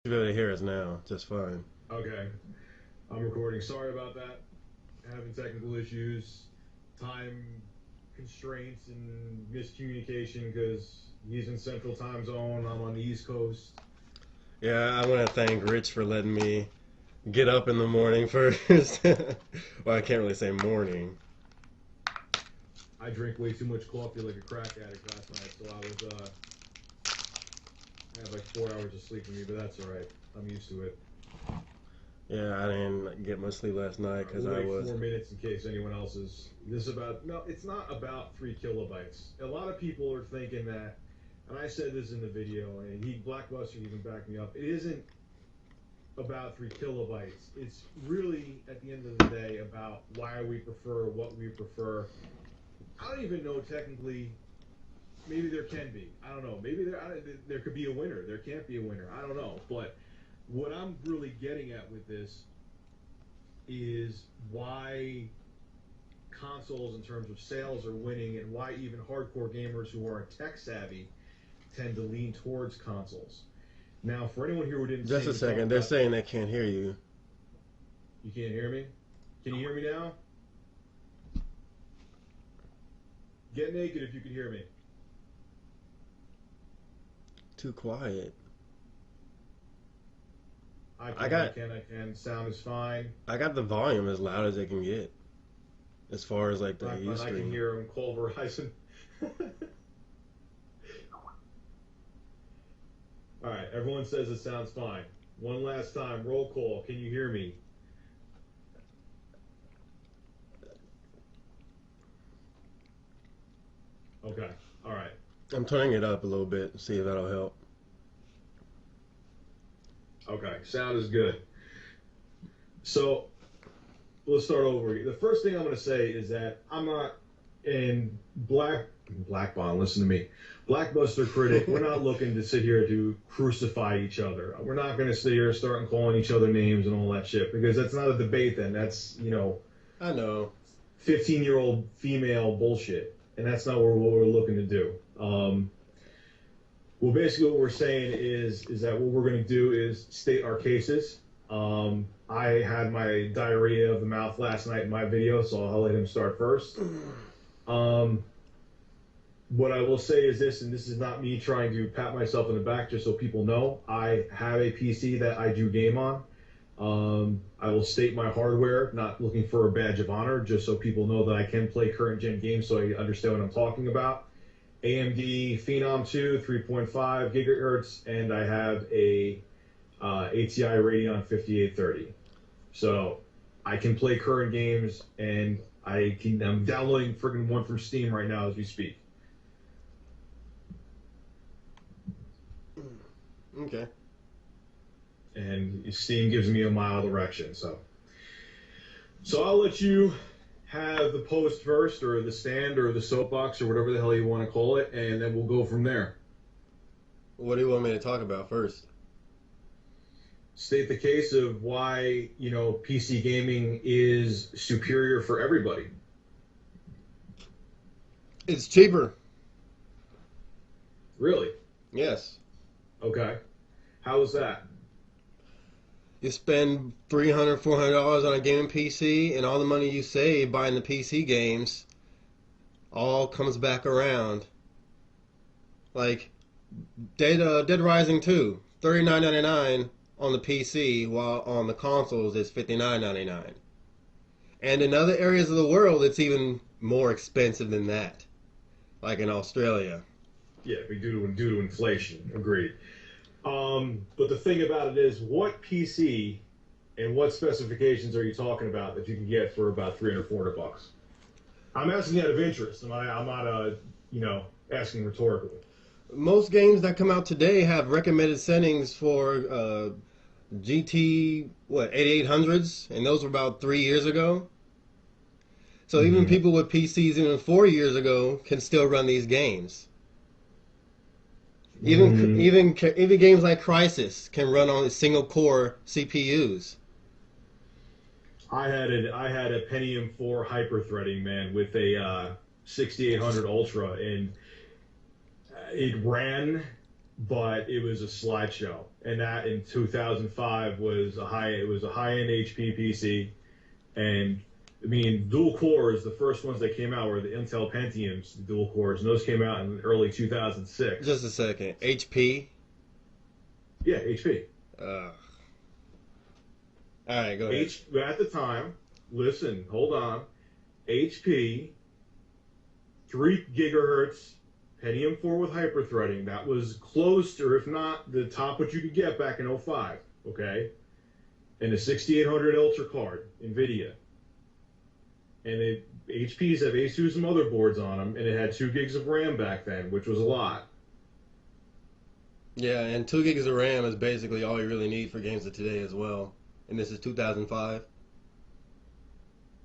You'll be able to hear us now just fine. Okay, I'm recording. Sorry about that. Having technical issues, time constraints, and miscommunication because he's in Central Time Zone. I'm on the East Coast. Yeah, I want to thank Rich for letting me get up in the morning first. Well, I can't really say morning. I drank way too much coffee like a crack addict last night, so I had like 4 hours of sleep in me, but that's all right. I'm used to it. Yeah, I didn't get much sleep last night because We'll I wait was. 4 minutes in case anyone else is. This is about no. It's not about 3 kilobytes. A lot of people are thinking that, and I said this in the video, and BlackBuster even backed me up. It isn't about 3 kilobytes. It's really at the end of the day about why we prefer what we prefer. I don't even know technically. Maybe there can be. I don't know. Maybe there could be a winner. There can't be a winner. I don't know. But what I'm really getting at with this is why consoles in terms of sales are winning and why even hardcore gamers who aren't tech savvy tend to lean towards consoles. Now, for anyone here who didn't Just see a me talk second. They're about, saying they can't hear you. you can't hear me? Can you hear me now? Get naked if you can hear me. Too quiet. I I can, I got can, I can. Sound is fine. I got the volume as loud as it can get, as far as like the But I can Ustream. hear him call Verizon. All right, everyone says it sounds fine. One last time, roll call. Can you hear me? Okay, all right. I'm turning it up a little bit. See if that'll help. Okay, sound is good. So let's start over. The first thing I'm going to say is that I'm not in Black Bond. Listen to me, Blackbuster Critic. We're not looking to sit here to crucify each other. We're not going to sit here starting calling each other names and all that shit because that's not a debate. Then that's I know. 15-year-old female bullshit, and that's not what we're looking to do. Well, basically, what we're saying is that what we're going to do is state our cases. I had my diarrhea of the mouth last night in my video, so I'll let him start first. What I will say is this, and this is not me trying to pat myself on the back, just so people know. I have a PC that I do game on. I will state my hardware, not looking for a badge of honor, just so people know that I can play current gen games so I understand what I'm talking about. AMD Phenom 2, 3.5 gigahertz, and I have a ATI Radeon 5830. So I can play current games, and I'm downloading freaking one from Steam right now as we speak. Okay. And Steam gives me a mild erection, so I'll let you have the post first, or the stand, or the soapbox, or whatever the hell you want to call it, and then we'll go from there. What do you want me to talk about first? State the case of why PC gaming is superior for everybody. It's cheaper. Really? Yes. Okay. How is that? You spend $300, $400 on a gaming PC, and all the money you save buying the PC games all comes back around. Like Dead Rising 2, $39.99 on the PC, while on the consoles it's $59.99. And in other areas of the world, it's even more expensive than that, like in Australia. Yeah, due to inflation. Agreed. But the thing about it is, what PC and what specifications are you talking about that you can get for about 300, 400 bucks? I'm asking out of interest. I'm not, asking rhetorically. Most games that come out today have recommended settings for GT 8800s, and those were about 3 years ago. So even people with PCs even 4 years ago can still run these games. Even games like Crisis can run on single core CPUs. I had a Pentium 4 hyper-threading, man, with a 6800 Ultra, and it ran but it was a slideshow, and that in 2005 was a high-end HP PC, and I mean dual cores. The first ones that came out were the Intel Pentiums, the dual cores, and those came out in early 2006. Just a second. HP. Yeah, HP. All right, go ahead. At the time, listen, hold on, HP, 3 gigahertz. Pentium 4 with hyperthreading, that was close to, if not the top what you could get back in '05, okay? And a 6800 Ultra card, NVIDIA. And HPs have ASUS motherboards on them, and it had 2 gigs of RAM back then, which was a lot. Yeah, and 2 gigs of RAM is basically all you really need for games of today as well. And this is 2005.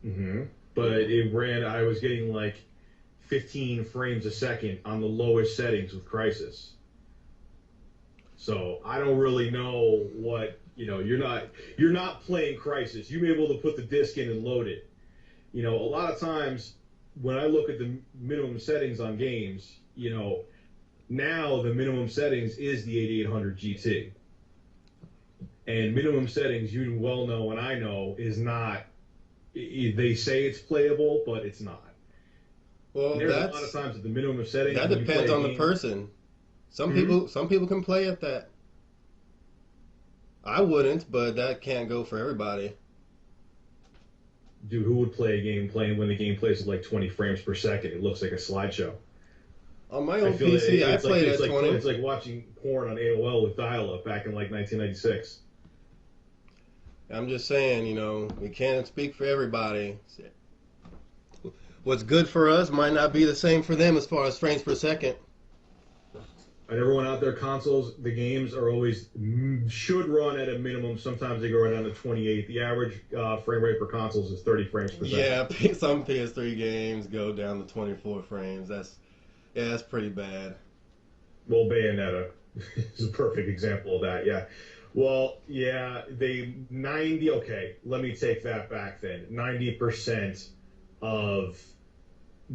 Mm-hmm. But it ran, I was getting like 15 frames a second on the lowest settings with Crysis. So I don't really know what, you're not playing Crysis. You're able to put the disc in and load it. A lot of times when I look at the minimum settings on games, now the minimum settings is the 8800 GT. And minimum settings, you well know and I know, is not, they say it's playable, but it's not. Well, there's a lot of times at the minimum settings. That depends on the person. Some people can play at that. I wouldn't, but that can't go for everybody. Dude, who would play a game when the game plays at like 20 frames per second? It looks like a slideshow. On my old PC, I played at 20. It's like watching porn on AOL with dial-up back in like 1996. I'm just saying, we can't speak for everybody. What's good for us might not be the same for them as far as frames per second. And everyone out there, consoles, the games are always should run at a minimum. Sometimes they go right down to 28. The average frame rate for consoles is 30 frames per second. Yeah, some PS3 games go down to 24 frames. That's pretty bad. Well, Bayonetta is a perfect example of that. Yeah. Well, yeah, okay, let me take that back then. 90% of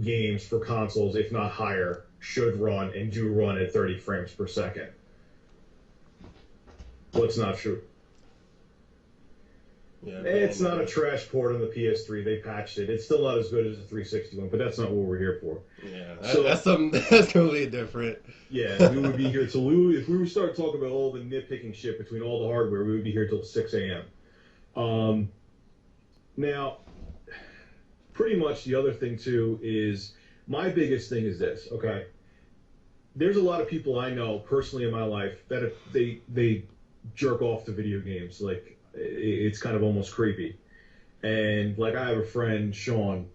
games for consoles, if not higher, should run and do run at 30 frames per second. What's not true? Yeah, it's not a trash port on the PS3. They patched it. It's still not as good as the 360 one, but that's not what we're here for. Yeah, that's totally different. Yeah, we would be here till if we would start talking about all the nitpicking shit between all the hardware, we would be here till 6 a.m. Now, pretty much the other thing too is my biggest thing is this. Okay, there's a lot of people I know personally in my life that they jerk off to video games. Like, it's kind of almost creepy. And like, I have a friend, Sean,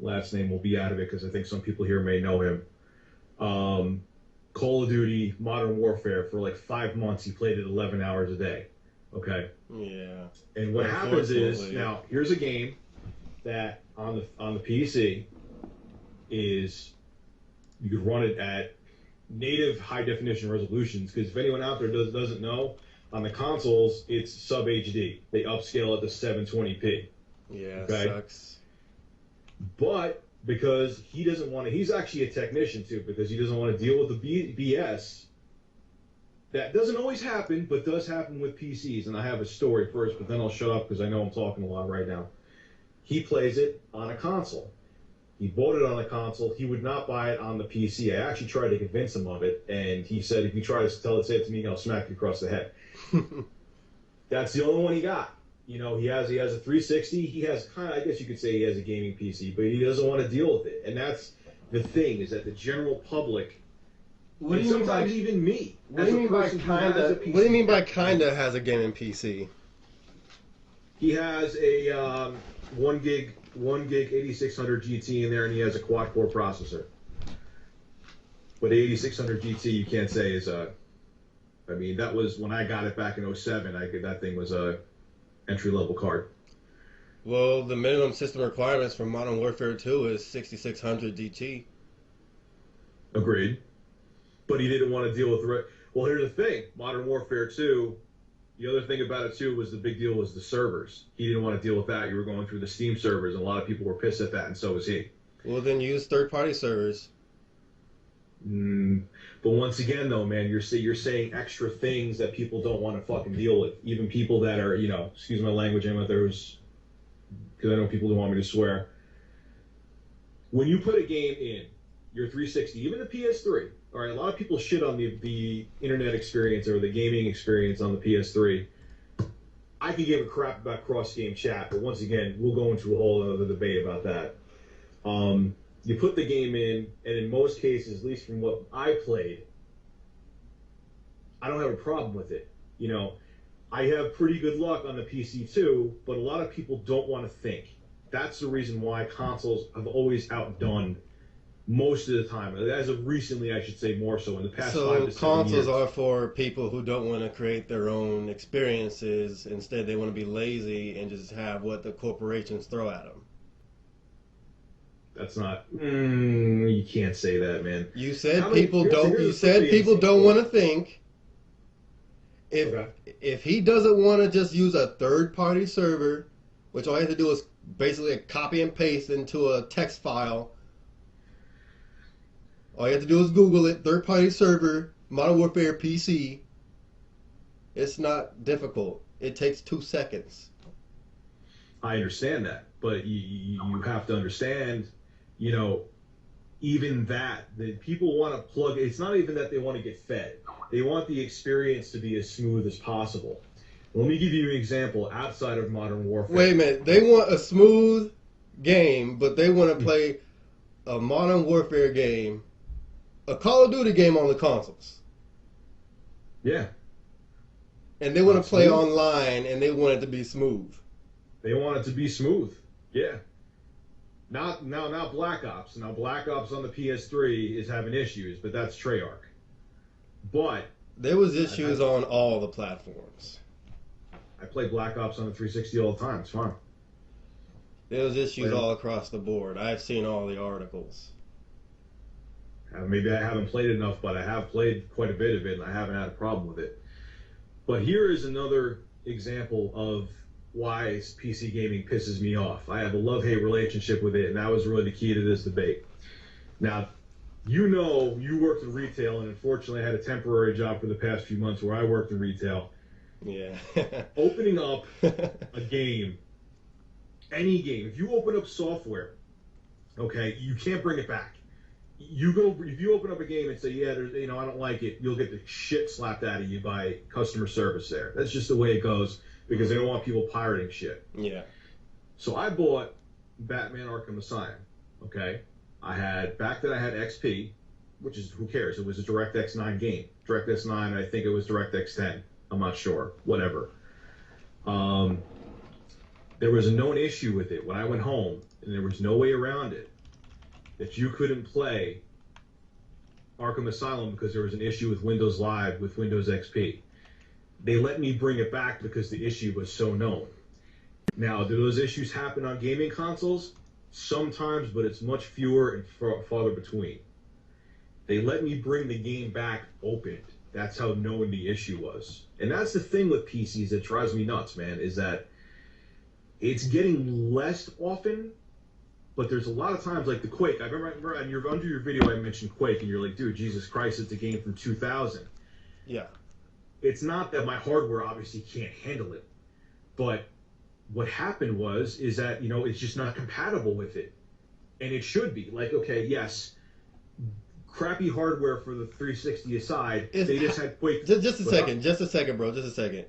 last name will be out of it because I think some people here may know him. Call of Duty, Modern Warfare, for like 5 months he played it 11 hours a day. Okay. Yeah. And what happens is, now here's a game that on the PC is you could run it at native high definition resolutions, because if anyone out there doesn't know, on the consoles it's sub HD. They upscale it to 720p. Yeah, okay? Sucks. But because he doesn't want to, he's actually a technician too, because he doesn't want to deal with the BS. That doesn't always happen, but does happen with PCs. And I have a story first, but then I'll shut up because I know I'm talking a lot right now. He plays it on a console. He bought it on a console. He would not buy it on the PC. I actually tried to convince him of it, and he said, if you try to say it to me, I'll smack you across the head. That's the only one he got. He has a 360. He has I guess you could say he has a gaming PC, but he doesn't want to deal with it. And that's the thing, is that the general public, what do you mean by, even me, what do you mean by kinda? What do you mean by kinda has a gaming PC? He has a 1 gig 8600 GT in there, and he has a quad core processor. But 8600 GT, you can't say is that was when I got it back in '07. That thing was a entry level card. Well, the minimum system requirements for Modern Warfare 2 is 6600 GT. Agreed. But he didn't want to deal with well, here's the thing. Modern Warfare 2, the other thing about it too was the big deal was the servers. He didn't want to deal with that. You were going through the Steam servers, and a lot of people were pissed at that, and so was he. Well, then use third-party servers. But once again, though, man, you're saying extra things that people don't want to fucking deal with. Even people that are, excuse my language, I'm out there, because I know people don't want me to swear. When you put a game in your 360, even the PS3, all right, a lot of people shit on the internet experience or the gaming experience on the PS3. I could give a crap about cross-game chat, but once again, we'll go into a whole other debate about that. You put the game in, and in most cases, at least from what I played, I don't have a problem with it. I have pretty good luck on the PC too, but a lot of people don't want to think. That's the reason why consoles have always outdone most of the time. As of recently, I should say more so in the past 5 to 7 years. So consoles are for people who don't want to create their own experiences. Instead, they want to be lazy and just have what the corporations throw at them. That's not. You can't say that, man. You said people don't. You said people don't want to think. If he doesn't want to just use a third-party server, which all you have to do is basically a copy and paste into a text file. All you have to do is Google it, third-party server, Modern Warfare PC. It's not difficult. It takes 2 seconds. I understand that, but you have to understand, even that people want to plug. It's not even that they want to get fed. They want the experience to be as smooth as possible. Let me give you an example outside of Modern Warfare. Wait a minute. They want a smooth game, but they want to play a Modern Warfare game, a Call of Duty game on the consoles. Yeah. And they want to play online, and they want it to be smooth. They want it to be smooth. Yeah. Now Black Ops. Now Black Ops on the PS3 is having issues, but that's Treyarch. But there was issues on all the platforms. I play Black Ops on the 360 all the time. It's fun. There was issues all across the board. I've seen all the articles. Maybe I haven't played enough, but I have played quite a bit of it, and I haven't had a problem with it. But here is another example of why PC gaming pisses me off. I have a love-hate relationship with it, and that was really the key to this debate. Now, you worked in retail, and unfortunately I had a temporary job for the past few months where I worked in retail. Yeah. Opening up a game, any game, if you open up software, okay, you can't bring it back. If you open up a game and say, I don't like it, you'll get the shit slapped out of you by customer service there. That's just the way it goes because they don't want people pirating shit. Yeah. So I bought Batman Arkham Asylum, okay? Back then I had XP, which is, who cares? It was a DirectX 9 game. DirectX 9, I think it was DirectX 10. I'm not sure. Whatever. There was a known issue with it when I went home, and there was no way around it, that you couldn't play Arkham Asylum because there was an issue with Windows Live with Windows XP. They let me bring it back because the issue was so known. Now, do those issues happen on gaming consoles? Sometimes, but it's much fewer and farther between. They let me bring the game back opened. That's how known the issue was. And that's the thing with PCs that drives me nuts, man, is that it's getting less often, but there's a lot of times, like the Quake. I remember under your video I mentioned Quake, and you're like, dude, Jesus Christ, it's a game from 2000. Yeah. It's not that my hardware obviously can't handle it, but what happened is that, it's just not compatible with it. And it should be. Like, okay, yes, crappy hardware for the 360 aside, they just had Quake. Just a second, bro. Just a second.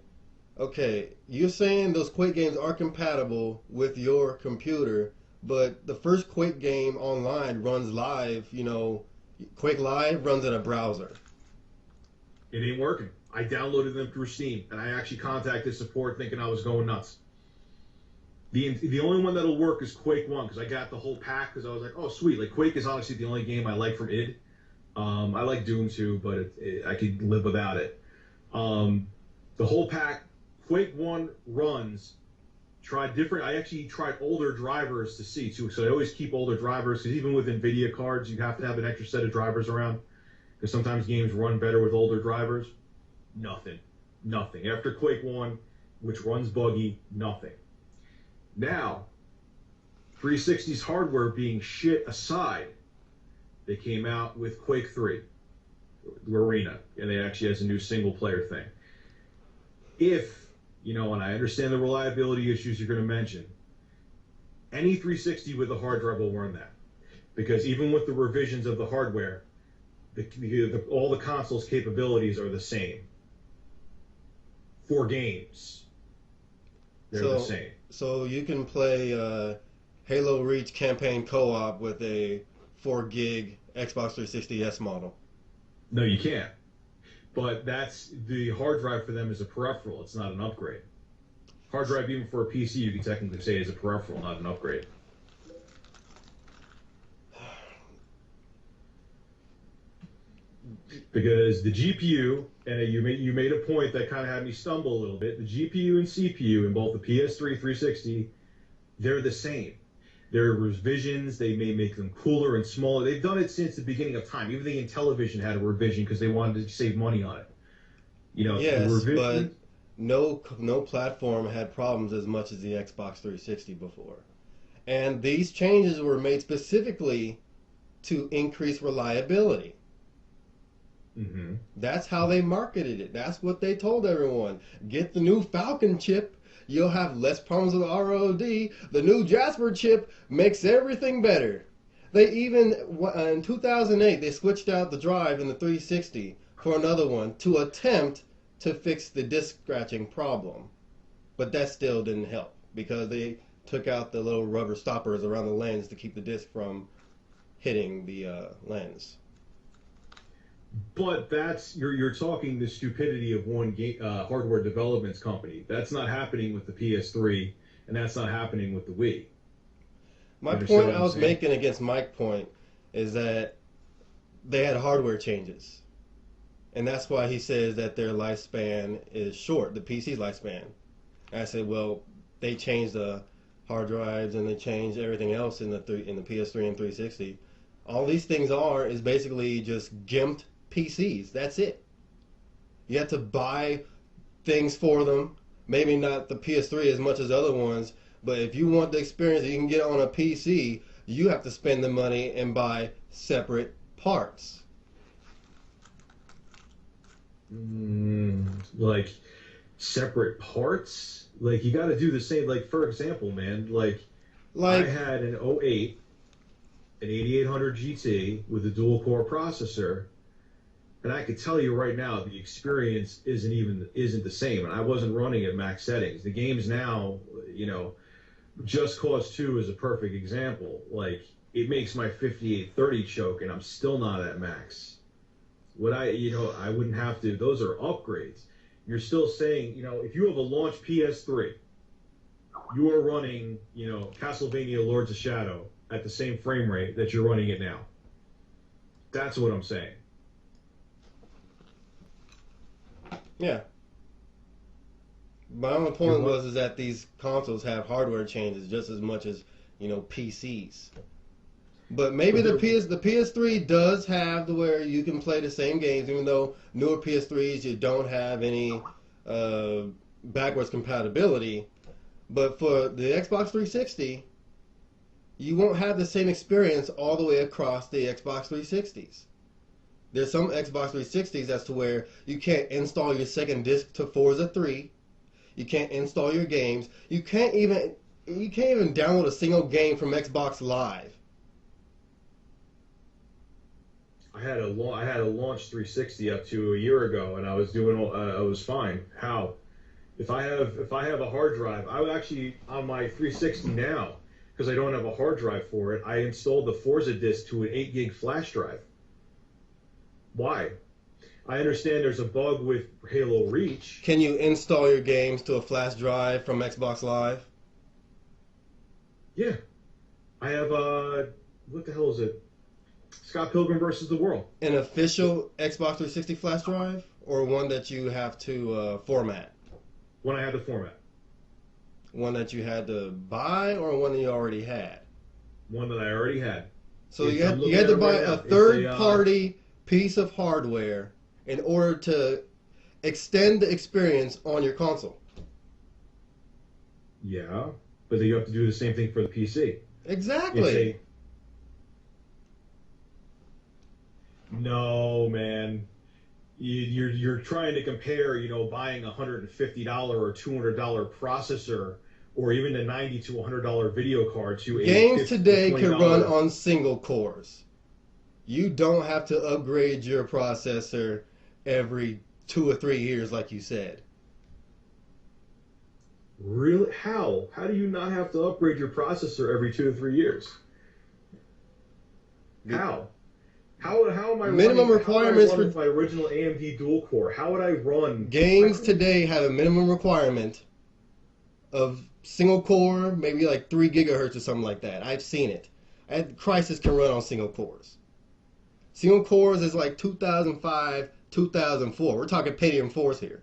Okay, you're saying those Quake games are compatible with your computer, but the first Quake game online runs live, Quake Live runs in a browser. It ain't working. I downloaded them through Steam, and I actually contacted support thinking I was going nuts. The only one that'll work is Quake 1, because I got the whole pack, because I was like, oh, sweet. Like, Quake is honestly the only game I like from id. I like Doom 2, but I could live without it. The whole pack, Quake 1 runs. I actually tried older drivers to see, too. So I always keep older drivers, because even with NVIDIA cards, you have to have an extra set of drivers around, because sometimes games run better with older drivers. Nothing. After Quake 1, which runs buggy, nothing. Now, 360's hardware being shit aside, they came out with Quake 3. Arena, and it actually has a new single player thing. If, and I understand the reliability issues you're going to mention, any 360 with a hard drive will run that. Because even with the revisions of the hardware, all the console's capabilities are the same. For games, they're the same. So you can play Halo Reach campaign co-op with a 4 gig Xbox 360S model. No, you can't. But that's the hard drive for them is a peripheral. It's not an upgrade. Hard drive, even for a PC, you can technically say is a peripheral, not an upgrade. Because the GPU, and you made a point that kind of had me stumble a little bit. The GPU and CPU in both the PS3 360, they're the same. There are revisions. They may make them cooler and smaller. They've done it since the beginning of time. Even the Intellivision had a revision because they wanted to save money on it. Yes, but no platform had problems as much as the Xbox 360 before. And these changes were made specifically to increase reliability. Mm-hmm. That's how they marketed it. That's what they told everyone. Get the new Falcon chip. You'll have less problems with ROD. The new Jasper chip makes everything better. They even, in 2008, they switched out the drive in the 360 for another one to attempt to fix the disk scratching problem. But that still didn't help because they took out the little rubber stoppers around the lens to keep the disk from hitting the lens. But that's you're talking the stupidity of one hardware development company. That's not happening with the PS3, and that's not happening with the Wii. My point I was making against Mike's point is that they had hardware changes, and that's why he says that their lifespan is short, the PC's lifespan. And I said, well, they changed the hard drives and they changed everything else in the PS3 and 360. All these things is basically just gimped PCs. That's it. You have to buy things for them. Maybe not the PS3 as much as other ones, but if you want the experience that you can get on a PC, you have to spend the money and buy separate parts. Like separate parts? Like you got to do the same. Like for example, man, like I had an 08, an 8800 GT with a dual core processor. And I could tell you right now, the experience isn't the same. And I wasn't running at max settings. The games now, Just Cause 2 is a perfect example. Like it makes my 5830 choke, and I'm still not at max. I wouldn't have to. Those are upgrades. You're still saying, if you have a launch PS3, you are running, Castlevania Lords of Shadow at the same frame rate that you're running it now. That's what I'm saying. Yeah. My only point is that these consoles have hardware changes just as much as, PCs. But maybe the PS3 does have where you can play the same games, even though newer PS3s you don't have any backwards compatibility. But for the Xbox 360, you won't have the same experience all the way across the Xbox 360s. There's some Xbox 360s that's to where you can't install your second disc to Forza 3. You can't install your games. You can't even download a single game from Xbox Live. I had a launch 360 up to a year ago, and I was fine. How? If I have a hard drive, I would actually on my 360 now, because I don't have a hard drive for it, I installed the Forza disc to an 8 gig flash drive. Why? I understand there's a bug with Halo Reach. Can you install your games to a flash drive from Xbox Live? Yeah. I have what the hell is it? Scott Pilgrim versus the World. An official Xbox 360 flash drive, or one that you have to format? One I had to format. One that you had to buy, or one that you already had? One that I already had. So you had to buy a third-party piece of hardware in order to extend the experience on your console. Yeah, but then you have to do the same thing for the PC. Exactly. No, man. you're trying to compare, buying a $150 or $200 processor, or even a $90 to $100 video card to a Games $50 to today can run $20. on single cores. You don't have to upgrade your processor every 2 or 3 years, like you said. Really? How? How do you not have to upgrade your processor every 2 to 3 years? How? How am I Minimum running, requirements how would I run for with my original AMD dual core? How would I run? games today have a minimum requirement of single core, maybe like 3 gigahertz or something like that. I've seen it. And Crysis can run on single cores. Single cores is like 2005, 2004. We're talking Pentium 4s here.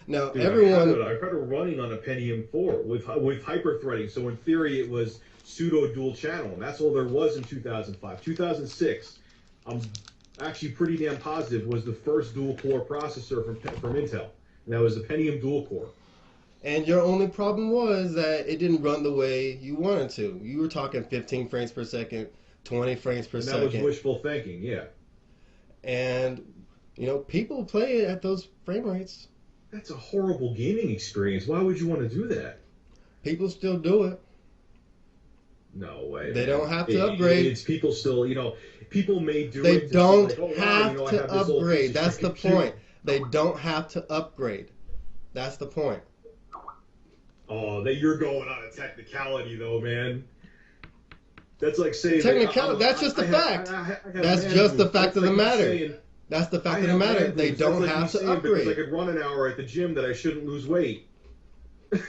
Now, Dude, everyone... I had it running on a Pentium 4 with hyper-threading. So in theory, it was pseudo dual channel, and that's all there was in 2005. 2006, I'm actually pretty damn positive, was the first dual core processor from Intel, and that was the Pentium dual core. And your only problem was that it didn't run the way you wanted to. You were talking 15 frames per second, 20 frames per second. That was wishful thinking, yeah. And, people play it at those frame rates. That's a horrible gaming experience. Why would you want to do that? People still do it. No way. They don't have to upgrade. It's people still, people may do they it. They don't like, oh, have wow, to upgrade. That's the point. They don't have to upgrade. That's the point. Oh, you're going on a technicality, though, man. That's like saying... Technicality, that's just the fact. That's just the fact of the matter. That's the fact of the matter. They don't have to upgrade. Because I could run an hour at the gym that I shouldn't lose weight.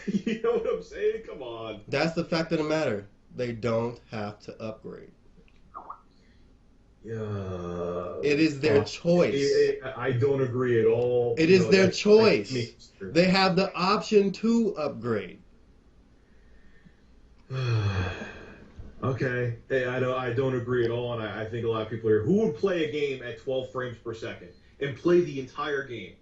You know what I'm saying? Come on. That's the fact of the matter. They don't have to upgrade. It is their choice. I don't agree at all. It is their choice. They have the option to upgrade. Okay. Hey, I don't agree at all, and I think a lot of people are. Who would play a game at 12 frames per second and play the entire game?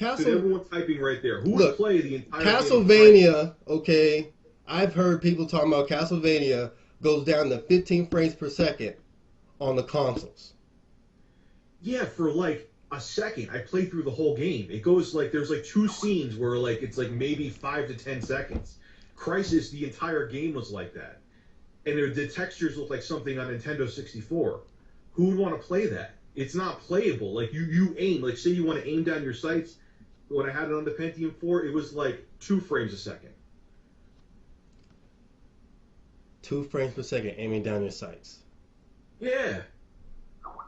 Everyone typing right there. Who would play the entire Castlevania, okay, I've heard people talking about Castlevania goes down to 15 frames per second on the consoles. Yeah, for like a second. I played through the whole game. It goes like, there's like 2 scenes where like it's like maybe 5 to 10 seconds. Crysis, the entire game was like that. And the textures look like something on Nintendo 64. Who would want to play that? It's not playable. Like you aim, like say you want to aim down your sights. When I had it on the Pentium 4, it was like 2 frames a second. 2 frames per second aiming down your sights. Yeah.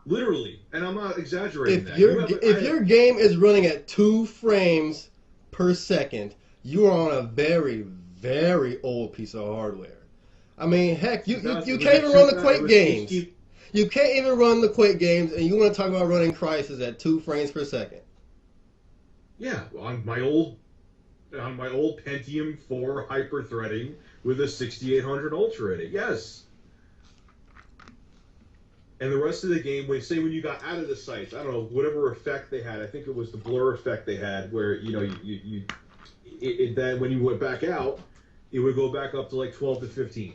Literally. And I'm not exaggerating if your game is running at 2 frames per second, you are on a very, very old piece of hardware. I mean, heck, you can't even run the Quake games. You can't even run the Quake games, and you want to talk about running Crysis at 2 frames per second. Yeah, on my old Pentium 4 hyper-threading with a 6800 Ultra in it, yes. And the rest of the game, when you got out of the sights, I don't know, whatever effect they had, I think it was the blur effect they had, where, that when you went back out, it would go back up to like 12 to 15.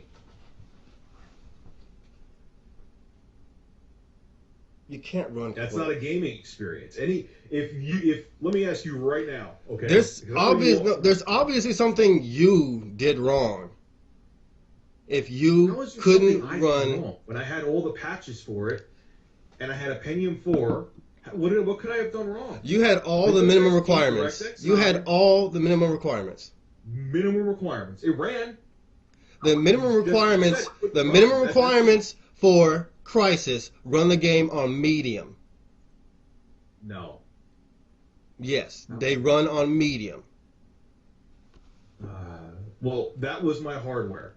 You can't run. That's not a gaming experience. Let me ask you right now, okay? There's obviously something you did wrong. If you couldn't run, when I had all the patches for it, and I had a Pentium 4, what could I have done wrong? You had all the minimum requirements. You had all the minimum requirements. Minimum requirements. It ran. The minimum requirements. The minimum requirements for Crysis run the game on medium. No. Yes, they run on medium. Well, that was my hardware.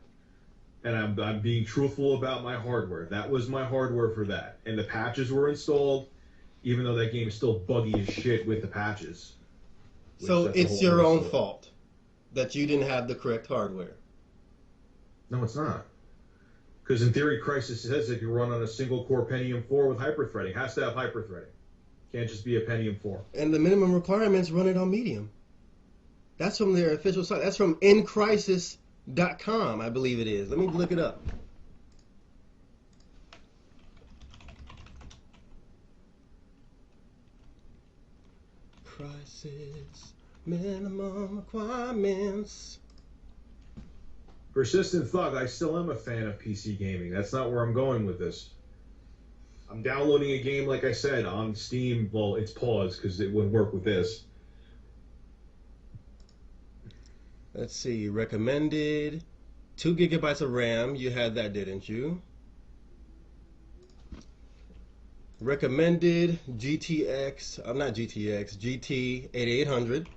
And I'm being truthful about my hardware. That was my hardware for that. And the patches were installed, even though that game is still buggy as shit with the patches. So it's your own fault that you didn't have the correct hardware. No, it's not. Because in theory, Crysis says it can run on a single-core Pentium 4 with hyper-threading. Has to have hyper-threading. Can't just be a Pentium 4. And the minimum requirements run it on medium. That's from their official site. That's from incrysis.com, I believe it is. Let me look it up. Crisis. Minimum requirements. Persistent Thug, I still am a fan of PC gaming. That's not where I'm going with this. I'm downloading a game, like I said, on Steam. Well, it's paused because it wouldn't work with this. Let's see. Recommended 2 gigabytes of RAM. You had that, didn't you? Recommended GTX. I'm not GTX. GT 8800.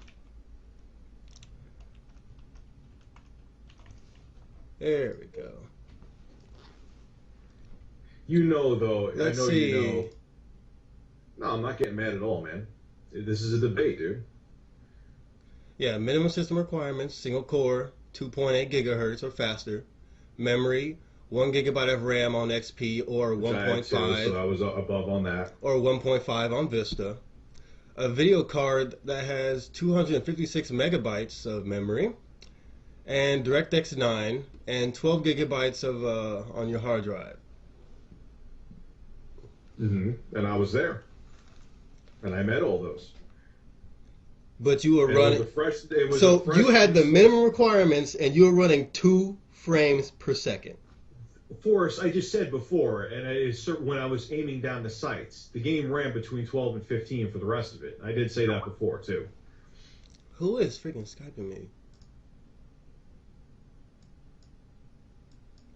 There we go. You know, though. Let's I know see. you know. No, I'm not getting mad at all, man. This is a debate, dude. Yeah, minimum system requirements, single core, 2.8 gigahertz or faster. Memory, 1 gigabyte of RAM on XP or 1.5. So I was above on that. Or 1.5 on Vista. A video card that has 256 megabytes of memory. And DirectX 9 and 12 gigabytes of on your hard drive. And I was there. And I met all those. But you were And running. You had the minimum requirements, and you were running 2 frames per second. Forrest, I just said before, and when I was aiming down the sights, the game ran between 12 and 15 for the rest of it. I did say that before too. Who is freaking Skyping me?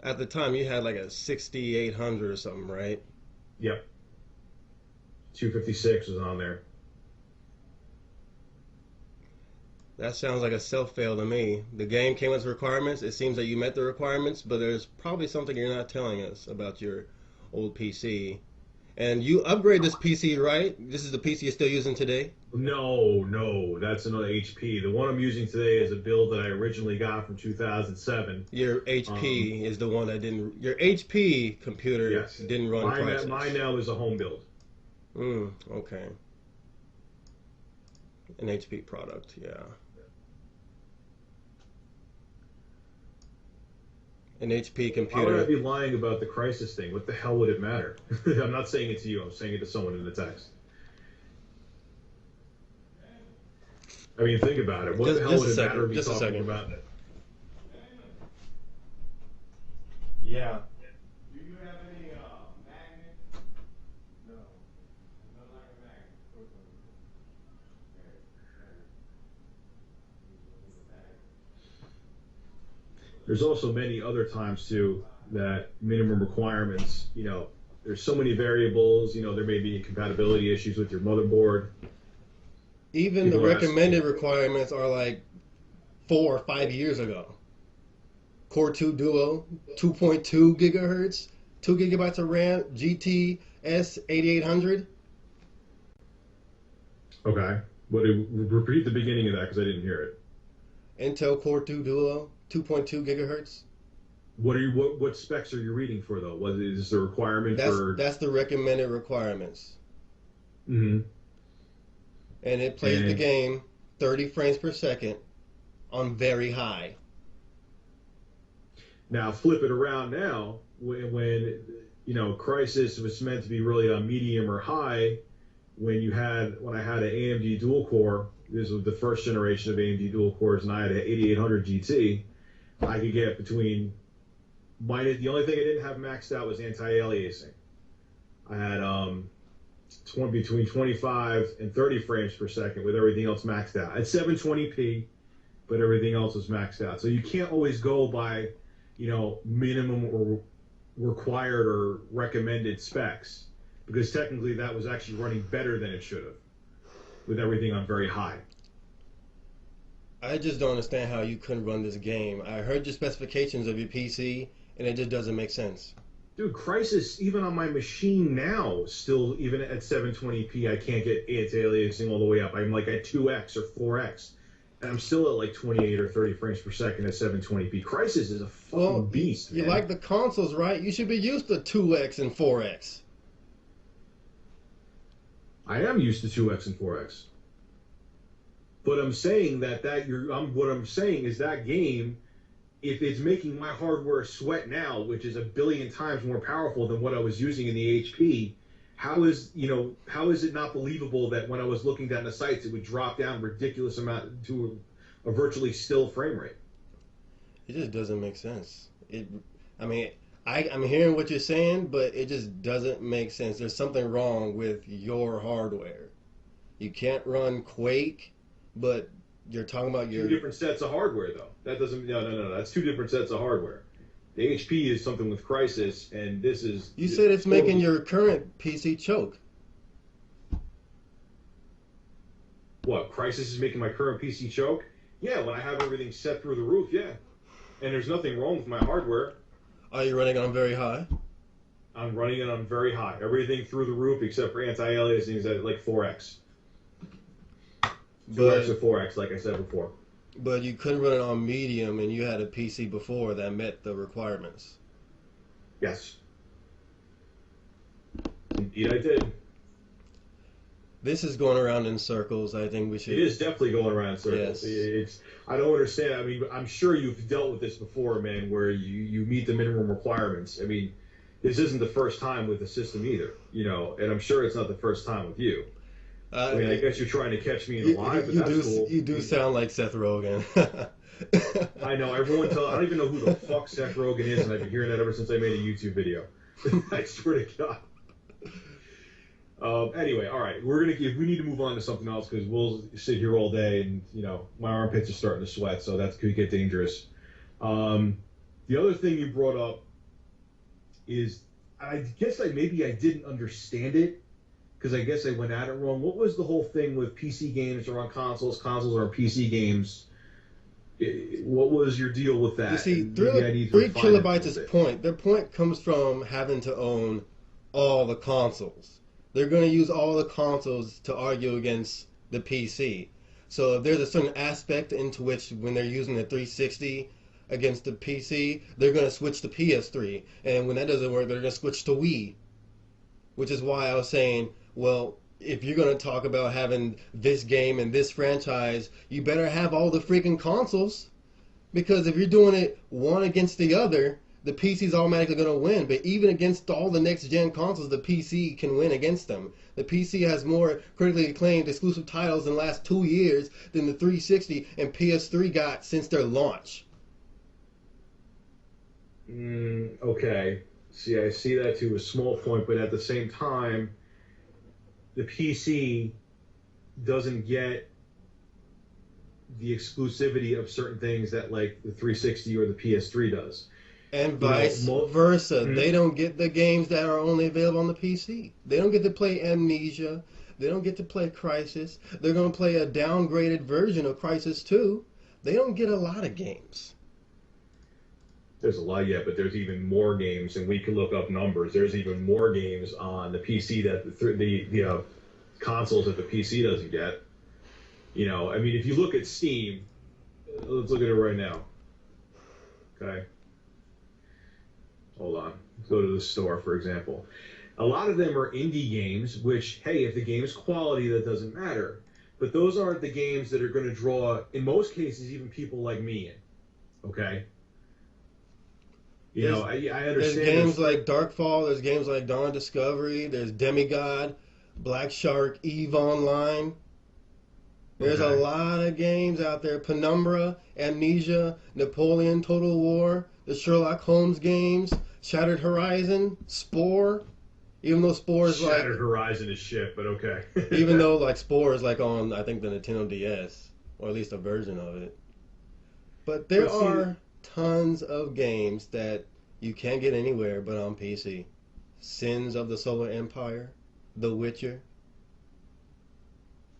At the time, you had like a 6800 or something, right? Yep. 256 was on there. That sounds like a self-fail to me. The game came with requirements. It seems that you met the requirements, but there's probably something you're not telling us about your old PC. And you upgrade this PC, right? This is the PC you're still using today? No, that's another HP. The one I'm using today is a build that I originally got from 2007. Your HP is the one that didn't... Your HP computer didn't run Crysis. Mine now is a home build. Okay. An HP product, yeah. An HP computer. Why would I be lying about the Crysis thing? What the hell would it matter? I'm not saying it to you. I'm saying it to someone in the text. I mean, think about it. What the hell would it matter to be talking about it? Yeah. Do you have any magnet? No. Not like a magnet. There's also many other times too that minimum requirements, there's so many variables, there may be incompatibility issues with your motherboard. Even the recommended requirements are like 4 or 5 years ago. Core 2 Duo, 2.2 gigahertz, 2 gigabytes of RAM, GTS 8800. Okay. Repeat the beginning of that because I didn't hear it. Intel Core 2 Duo, 2.2 gigahertz. What specs are you reading for though? What is the requirement for? That's the recommended requirements. Mm-hmm. And it plays the game 30 frames per second on very high. Now flip it around now when Crysis was meant to be really a medium or high. When I had an AMD dual core, this was the first generation of AMD dual cores, and I had an 8800 GT. I could get the only thing I didn't have maxed out was anti-aliasing. I had between 25 and 30 frames per second with everything else maxed out. At 720p, but everything else was maxed out. So you can't always go by, minimum or required or recommended specs, because technically that was actually running better than it should have with everything on very high. I just don't understand how you couldn't run this game. I heard your specifications of your PC, and it just doesn't make sense. Dude, Crysis, even on my machine now, still, even at 720p, I can't get anti-aliasing all the way up. I'm like at 2x or 4x. And I'm still at like 28 or 30 frames per second at 720p. Crysis is a fucking beast, man. You like the consoles, right? You should be used to 2x and 4x. I am used to 2x and 4x. But I'm saying what I'm saying is that game, if it's making my hardware sweat now, which is a billion times more powerful than what I was using in the HP, how is it not believable that when I was looking down the sites, it would drop down ridiculous amount to a virtually still frame rate? It just doesn't make sense. I mean, I'm hearing what you're saying, but it just doesn't make sense. There's something wrong with your hardware. You can't run Quake, but you're talking about Two different sets of hardware, though. That doesn't. No. That's two different sets of hardware. The HP is something with Crysis, and this is. You said it's making your current PC choke. What? Crysis is making my current PC choke? Yeah, when I have everything set through the roof, yeah. And there's nothing wrong with my hardware. Are you running on very high? I'm running it on very high. Everything through the roof except for anti-aliasing is at like 4x. 2x or 4x, like I said before. But you couldn't run it on medium, and you had a PC before that met the requirements. Yes. Indeed, I did. This is going around in circles. I think we should. It is definitely going around in circles. Yes. I don't understand. I mean, I'm sure you've dealt with this before, man, where you meet the minimum requirements. I mean, this isn't the first time with the system either, and I'm sure it's not the first time with you. I mean, I guess you're trying to catch me in a lie, but that's cool. You do sound like Seth Rogen. I know. I don't even know who the fuck Seth Rogen is, and I've been hearing that ever since I made a YouTube video. I swear to God. Anyway, all right, we need to move on to something else because we'll sit here all day, and my armpits are starting to sweat, so that could get dangerous. The other thing you brought up is, I guess maybe I didn't understand it because I guess I went at it wrong. What was the whole thing with PC games are on consoles, consoles are on PC games? What was your deal with that? You see, 3 kilobytes is point. Their point comes from having to own all the consoles. They're going to use all the consoles to argue against the PC. So if there's a certain aspect into which when they're using the 360 against the PC, they're going to switch to PS3. And when that doesn't work, they're going to switch to Wii. Which is why I was saying, well, if you're going to talk about having this game and this franchise, you better have all the freaking consoles. Because if you're doing it one against the other, the PC's automatically going to win. But even against all the next-gen consoles, the PC can win against them. The PC has more critically acclaimed exclusive titles in the last 2 years than the 360 and PS3 got since their launch. Okay. See, I see that to a small point, but at the same time, the PC doesn't get the exclusivity of certain things that like the 360 or the PS3 does. And vice versa. They don't get the games that are only available on the PC. They don't get to play Amnesia. They don't get to play Crysis. They're going to play a downgraded version of Crysis 2. They don't get a lot of games. There's a lot, yeah, but there's even more games, and we can look up numbers. There's even more games on the PC that the consoles that the PC doesn't get. I mean, if you look at Steam, let's look at it right now. Okay. Hold on. Let's go to the store, for example. A lot of them are indie games, which, hey, if the game is quality, that doesn't matter. But those aren't the games that are going to draw, in most cases, even people like me in. Okay? I understand. There's games like Darkfall, there's games like Dawn of Discovery, there's Demigod, Black Shark, EVE Online. There's a lot of games out there. Penumbra, Amnesia, Napoleon Total War, the Sherlock Holmes games, Shattered Horizon, Spore. Even though Spore is like... Shattered Horizon is shit, but okay. Even though like Spore is like on, I think, the Nintendo DS, or at least a version of it. But there are tons of games that you can't get anywhere but on PC. Sins of the Solar Empire, The Witcher.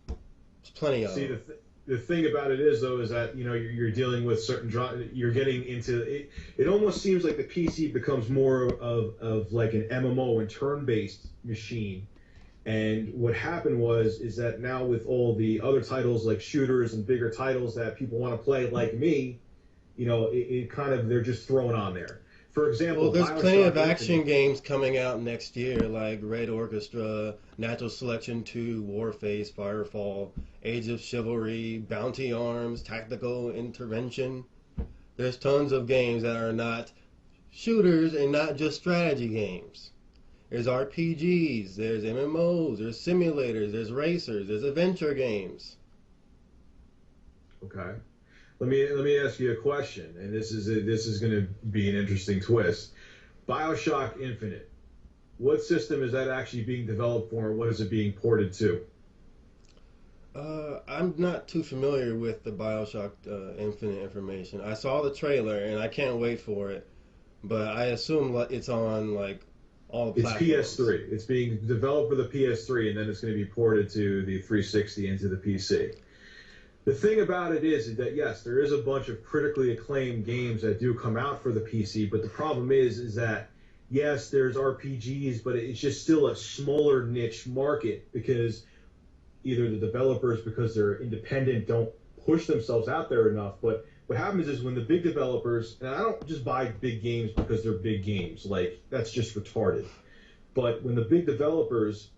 There's plenty of them. The thing about it is, though, is that you're dealing with certain you're getting into it. It almost seems like the PC becomes more of like an MMO and turn-based machine. And what happened is that now with all the other titles like shooters and bigger titles that people want to play, like me, it kind of they're just thrown on there. For example, there's plenty of action games coming out next year, like Red Orchestra, Natural Selection 2, Warface, Firefall, Age of Chivalry, Bounty Arms, Tactical Intervention. There's tons of games that are not shooters and not just strategy games. There's RPGs, there's MMOs, there's simulators, there's racers, there's adventure games. Okay. Let me ask you a question, and this is going to be an interesting twist. BioShock Infinite. What system is that actually being developed for, and what is it being ported to? I'm not too familiar with the BioShock Infinite information. I saw the trailer and I can't wait for it, but I assume it's on like all the It's platforms. PS3. It's being developed for the PS3, and then it's going to be ported to the 360 into the PC. The thing about it is that yes, there is a bunch of critically acclaimed games that do come out for the PC, but the problem is that yes, there's RPGs, but it's just still a smaller niche market because either the developers, because they're independent, don't push themselves out there enough. But what happens is when the big developers, and I don't just buy big games because they're big games, like that's just retarded. But when the big developers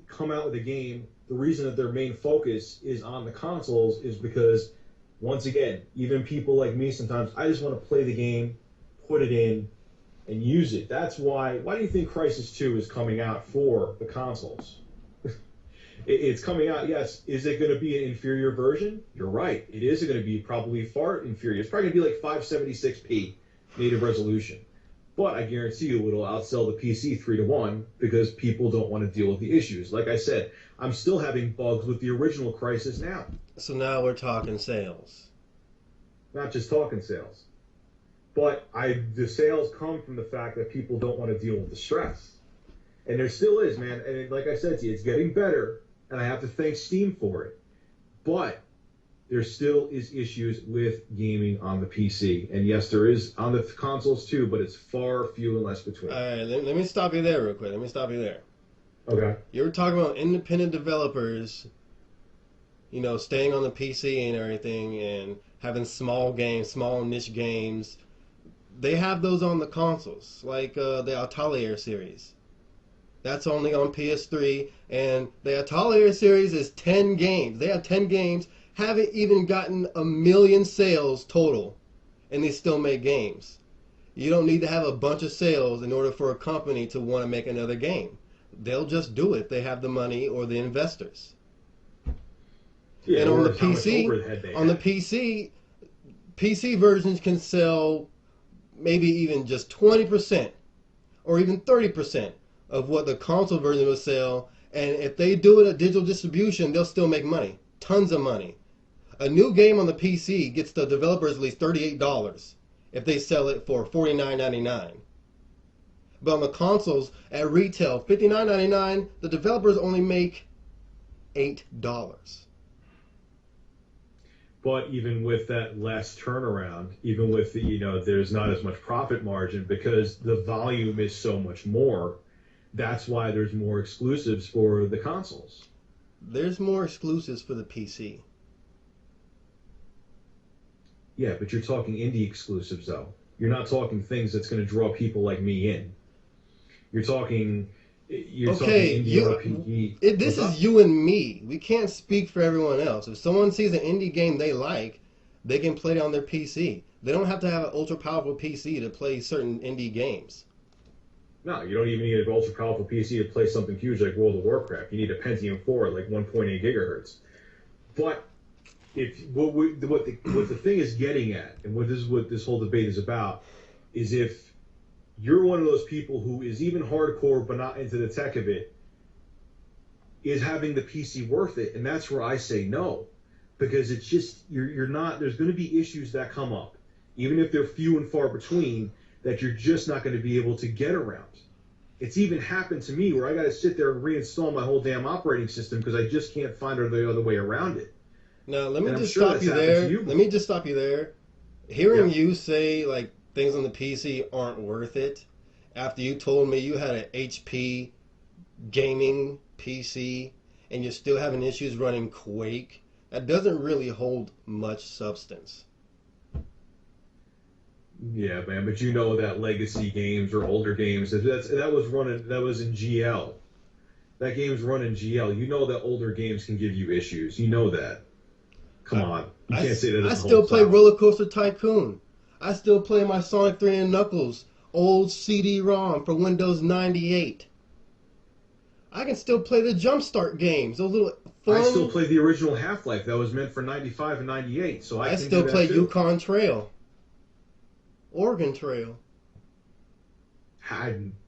come out with a game, the reason that their main focus is on the consoles is because, once again, even people like me sometimes, I just want to play the game, put it in, and use it. That's why. Why do you think Crisis 2 is coming out for the consoles? It's coming out, yes. Is it going to be an inferior version? You're right. It is going to be probably far inferior. It's probably going to be like 576p native resolution. But I guarantee you it'll outsell the PC 3-1 because people don't want to deal with the issues. Like I said, I'm still having bugs with the original Crisis now. So now we're talking sales. Not just talking sales. But the sales come from the fact that people don't want to deal with the stress. And there still is, man. And like I said to you, it's getting better. And I have to thank Steam for it. But there still is issues with gaming on the PC. And yes, there is on the consoles too, but it's far few and less between. All right, let me stop you there real quick. Let me stop you there. Okay. You were talking about independent developers, staying on the PC and everything and having small games, small niche games. They have those on the consoles, like the Atelier series. That's only on PS3, and the Atelier series is 10 games. They have 10 games, haven't even gotten 1 million sales total, and they still make games. You don't need to have a bunch of sales in order for a company to want to make another game. They'll just do it if they have the money or the investors. Yeah, And on the or how much PC, overhead they on the have. PC versions can sell maybe even just 20% or even 30% of what the console version will sell. And if they do it at digital distribution, they'll still make money. Tons of money. A new game on the PC gets the developers at least $38 if they sell it for $49.99. But on the consoles at retail, $59.99, the developers only make $8. But even with that less turnaround, even with there's not as much profit margin because the volume is so much more. That's why there's more exclusives for the consoles. There's more exclusives for the PC. Yeah, but you're talking indie exclusives, though. You're not talking things that's going to draw people like me in. You're talking Okay, indie RPG. this is you and me. We can't speak for everyone else. If someone sees an indie game they like, they can play it on their PC. They don't have to have an ultra powerful PC to play certain indie games. No, you don't even need an ultra powerful PC to play something huge like World of Warcraft. You need a Pentium 4 at like 1.8 gigahertz. But what the thing is getting at, and what this whole debate is about, is if you're one of those people who is even hardcore but not into the tech of it, is having the PC worth it? And that's where I say no, because it's just you're not. There's going to be issues that come up, even if they're few and far between, that you're just not going to be able to get around. It's even happened to me where I got to sit there and reinstall my whole damn operating system because I just can't find the other way around it. Now, let me And I'm just sure stop that's you happened there. to you Let me just stop you there. Hearing Yeah. you say like things on the PC aren't worth it, after you told me you had an HP gaming PC and you're still having issues running Quake, that doesn't really hold much substance. Yeah, man, but you know that legacy games or older games that was in GL. That game's run in GL. You know that older games can give you issues. You know that. Come on, you can't say that. I Doesn't still hold play solid. Roller Coaster Tycoon. I still play my Sonic 3 and Knuckles old CD-ROM for Windows 98. I can still play the Jumpstart games. Those little fun. I still play the original Half-Life that was meant for 95 and 98, so I can still do that play too. Yukon Trail, Oregon Trail.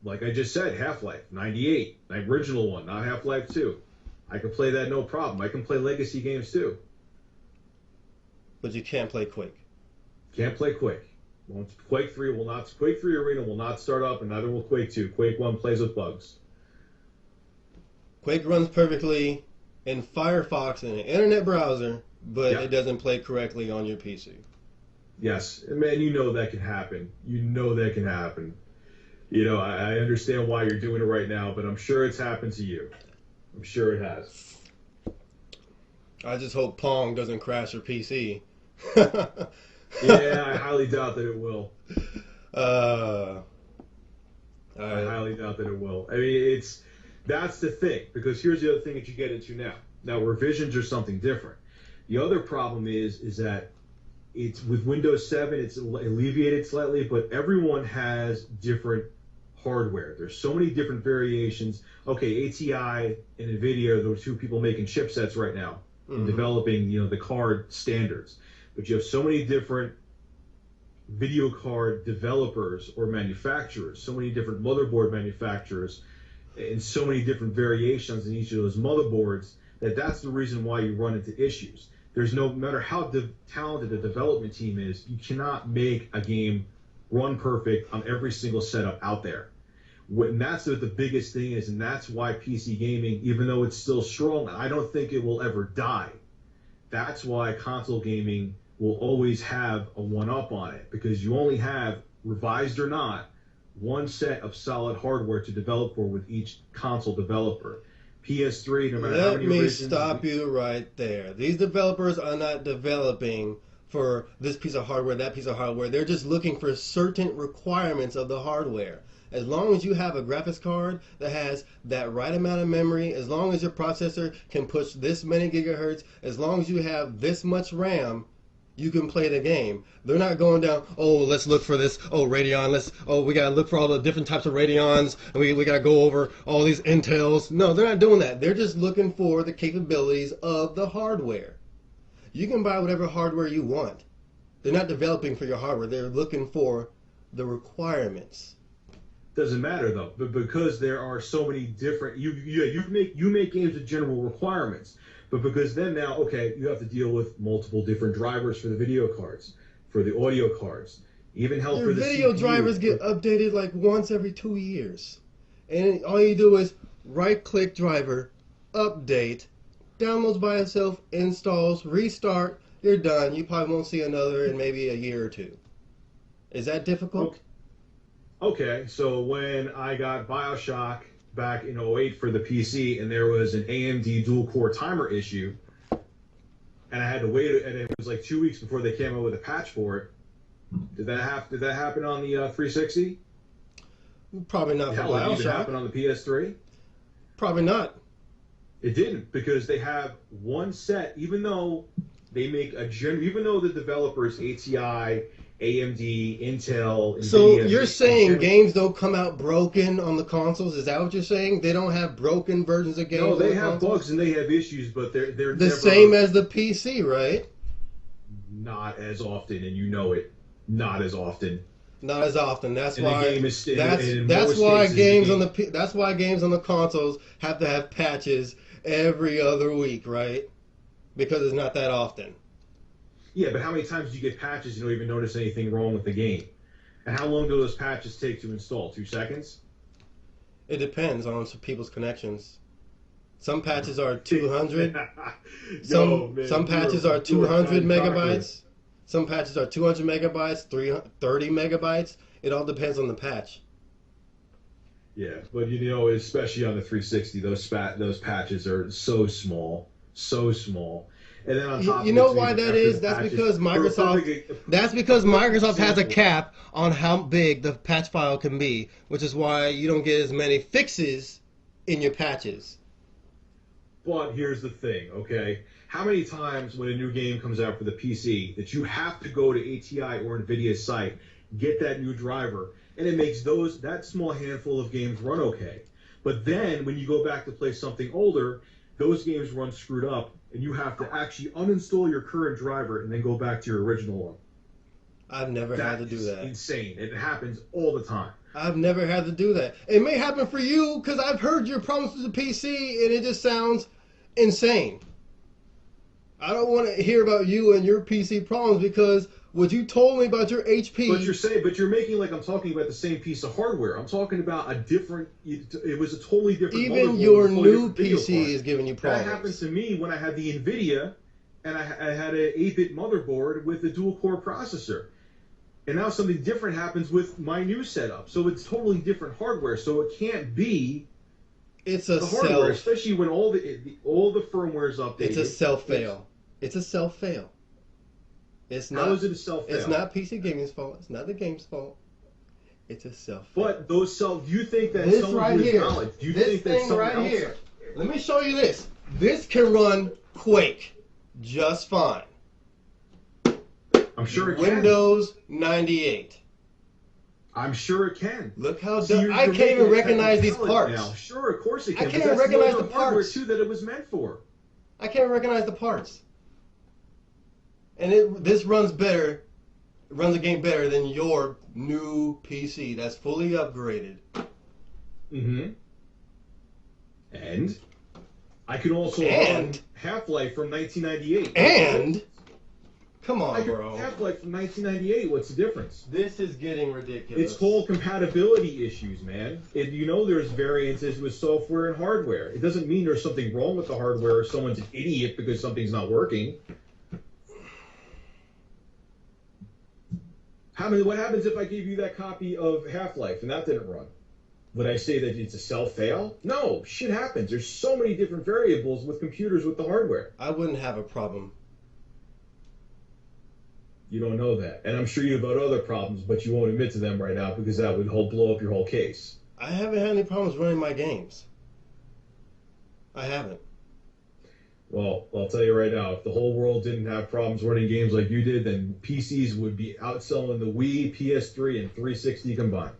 Like I just said, Half-Life 98, the original one, not Half-Life 2. I can play that no problem. I can play legacy games too. But you can't play Quake. Can't play Quake. Quake 3 will not. Quake 3 Arena will not start up, and neither will Quake 2. Quake 1 plays with bugs. Quake runs perfectly in Firefox and an internet browser, but it doesn't play correctly on your PC. Yes, man, you know that can happen. You know that can happen. You know, I understand why you're doing it right now, but I'm sure it's happened to you. I'm sure it has. I just hope Pong doesn't crash your PC. Yeah, I highly doubt that it will. I highly doubt that it will. I mean, that's the thing, because here's the other thing that you get into now. Now, revisions are something different. The other problem is that it's with Windows 7, it's alleviated slightly, but everyone has different hardware. There's so many different variations. Okay, ATI and NVIDIA are the two people making chipsets right now and developing, the card standards. But you have so many different video card developers or manufacturers, so many different motherboard manufacturers, and so many different variations in each of those motherboards that's the reason why you run into issues. There's no matter how talented the development team is, you cannot make a game run perfect on every single setup out there. And that's what the biggest thing is, and that's why PC gaming, even though it's still strong, I don't think it will ever die. That's why console gaming will always have a one-up on it, because you only have, revised or not, one set of solid hardware to develop for with each console developer. PS3, no matter how many Let me revisions, stop you right there. These developers are not developing for this piece of hardware, that piece of hardware. They're just looking for certain requirements of the hardware. As long as you have a graphics card that has that right amount of memory, as long as your processor can push this many gigahertz, as long as you have this much RAM, you can play the game. They're not going down, let's look for this, Radeon, we gotta look for all the different types of Radeons, and we gotta go over all these Intels. No, they're not doing that. They're just looking for the capabilities of the hardware. You can buy whatever hardware you want. They're not developing for your hardware. They're looking for the requirements. doesn't matter though, but because there are so many different, you make games with general requirements. But because then now, okay, you have to deal with multiple different drivers for the video cards, for the audio cards, even hell for the video CPU. drivers get updated like once every 2 years. And all you do is right-click driver, update, downloads by itself, installs, restart, you're done. You probably won't see another in maybe a year or two. Is that difficult? Okay, so when I got BioShock back in 08 for the PC, and there was an AMD dual-core timer issue, and I had to wait, and it was like 2 weeks before they came out with a patch for it. Did that happen on the 360? Probably not for Hell, it even BioShock. happened on the PS3? Probably not. It didn't, because they have one set, even though they make even though the developers, ATI, AMD, Intel, So NVIDIA, you're saying games don't come out broken on the consoles? Is that what you're saying? They don't have broken versions of games? No, they on the have consoles? bugs and they have issues, but they're The never, same as the PC, right? not as often, and you know it, not as often. Not as often. That's And why. the game is, That's why games on the that's why games on the consoles have to have patches every other week, right? Because it's not that often. Yeah, but how many times do you get patches you don't even notice anything wrong with the game? And how long do those patches take to install? 2 seconds? It depends on people's connections. Some patches are 200. Some patches are 200 megabytes. Some patches are 200 megabytes, 30 megabytes. It all depends on the patch. Yeah, but especially on the 360, those patches are so small, so small. And then on top, you know why that is? That's because Microsoft. That's because Microsoft has a cap on how big the patch file can be, which is why you don't get as many fixes in your patches. But here's the thing, okay? How many times when a new game comes out for the PC that you have to go to ATI or NVIDIA's site, get that new driver, and it makes that small handful of games run okay. But then when you go back to play something older, those games run screwed up, and you have to actually uninstall your current driver and then go back to your original one. I've never had to do that. That's insane. It happens all the time. I've never had to do that. It may happen for you because I've heard your problems with the PC and it just sounds insane. I don't want to hear about you and your PC problems because what you told me about your HP. But you're making like I'm talking about the same piece of hardware. I'm talking about a different. It was a totally different. Even your new PC is giving you problems. That happened to me when I had the NVIDIA, and I had an 8-bit motherboard with a dual-core processor. And now something different happens with my new setup. So it's totally different hardware. So it can't be. It's a hardware, especially when all the firmware is updated. It's a self-fail. It's a self-fail. It's not. How is it a self-fail? It's not PC Gaming's fault. It's not the game's fault. It's a self-fail. But those do you think that this someone right who is here, knowledge, do you this think that thing someone right else? Here. Let me show you this. This can run Quake just fine. I'm sure it can. Windows 98. I'm sure it can. Look how I can't even recognize these parts. Now. Sure, of course it can. I can't even recognize the hardware parts too that it was meant for. I can't recognize the parts. And this runs better. It runs the game better than your new PC that's fully upgraded. Mm-hmm. And I can also run Half-Life from 1998. And come on, bro. Half-Life from 1998. What's the difference? This is getting ridiculous. It's called compatibility issues, man. There's variances with software and hardware. It doesn't mean there's something wrong with the hardware or someone's an idiot because something's not working. What happens if I gave you that copy of Half-Life and that didn't run? Would I say that it's a self-fail? No, shit happens. There's so many different variables with computers with the hardware. I wouldn't have a problem. You don't know that. And I'm sure you have other problems, but you won't admit to them right now because that would blow up your whole case. I haven't had any problems running my games. I haven't. Well, I'll tell you right now, if the whole world didn't have problems running games like you did, then PCs would be outselling the Wii, PS3, and 360 combined.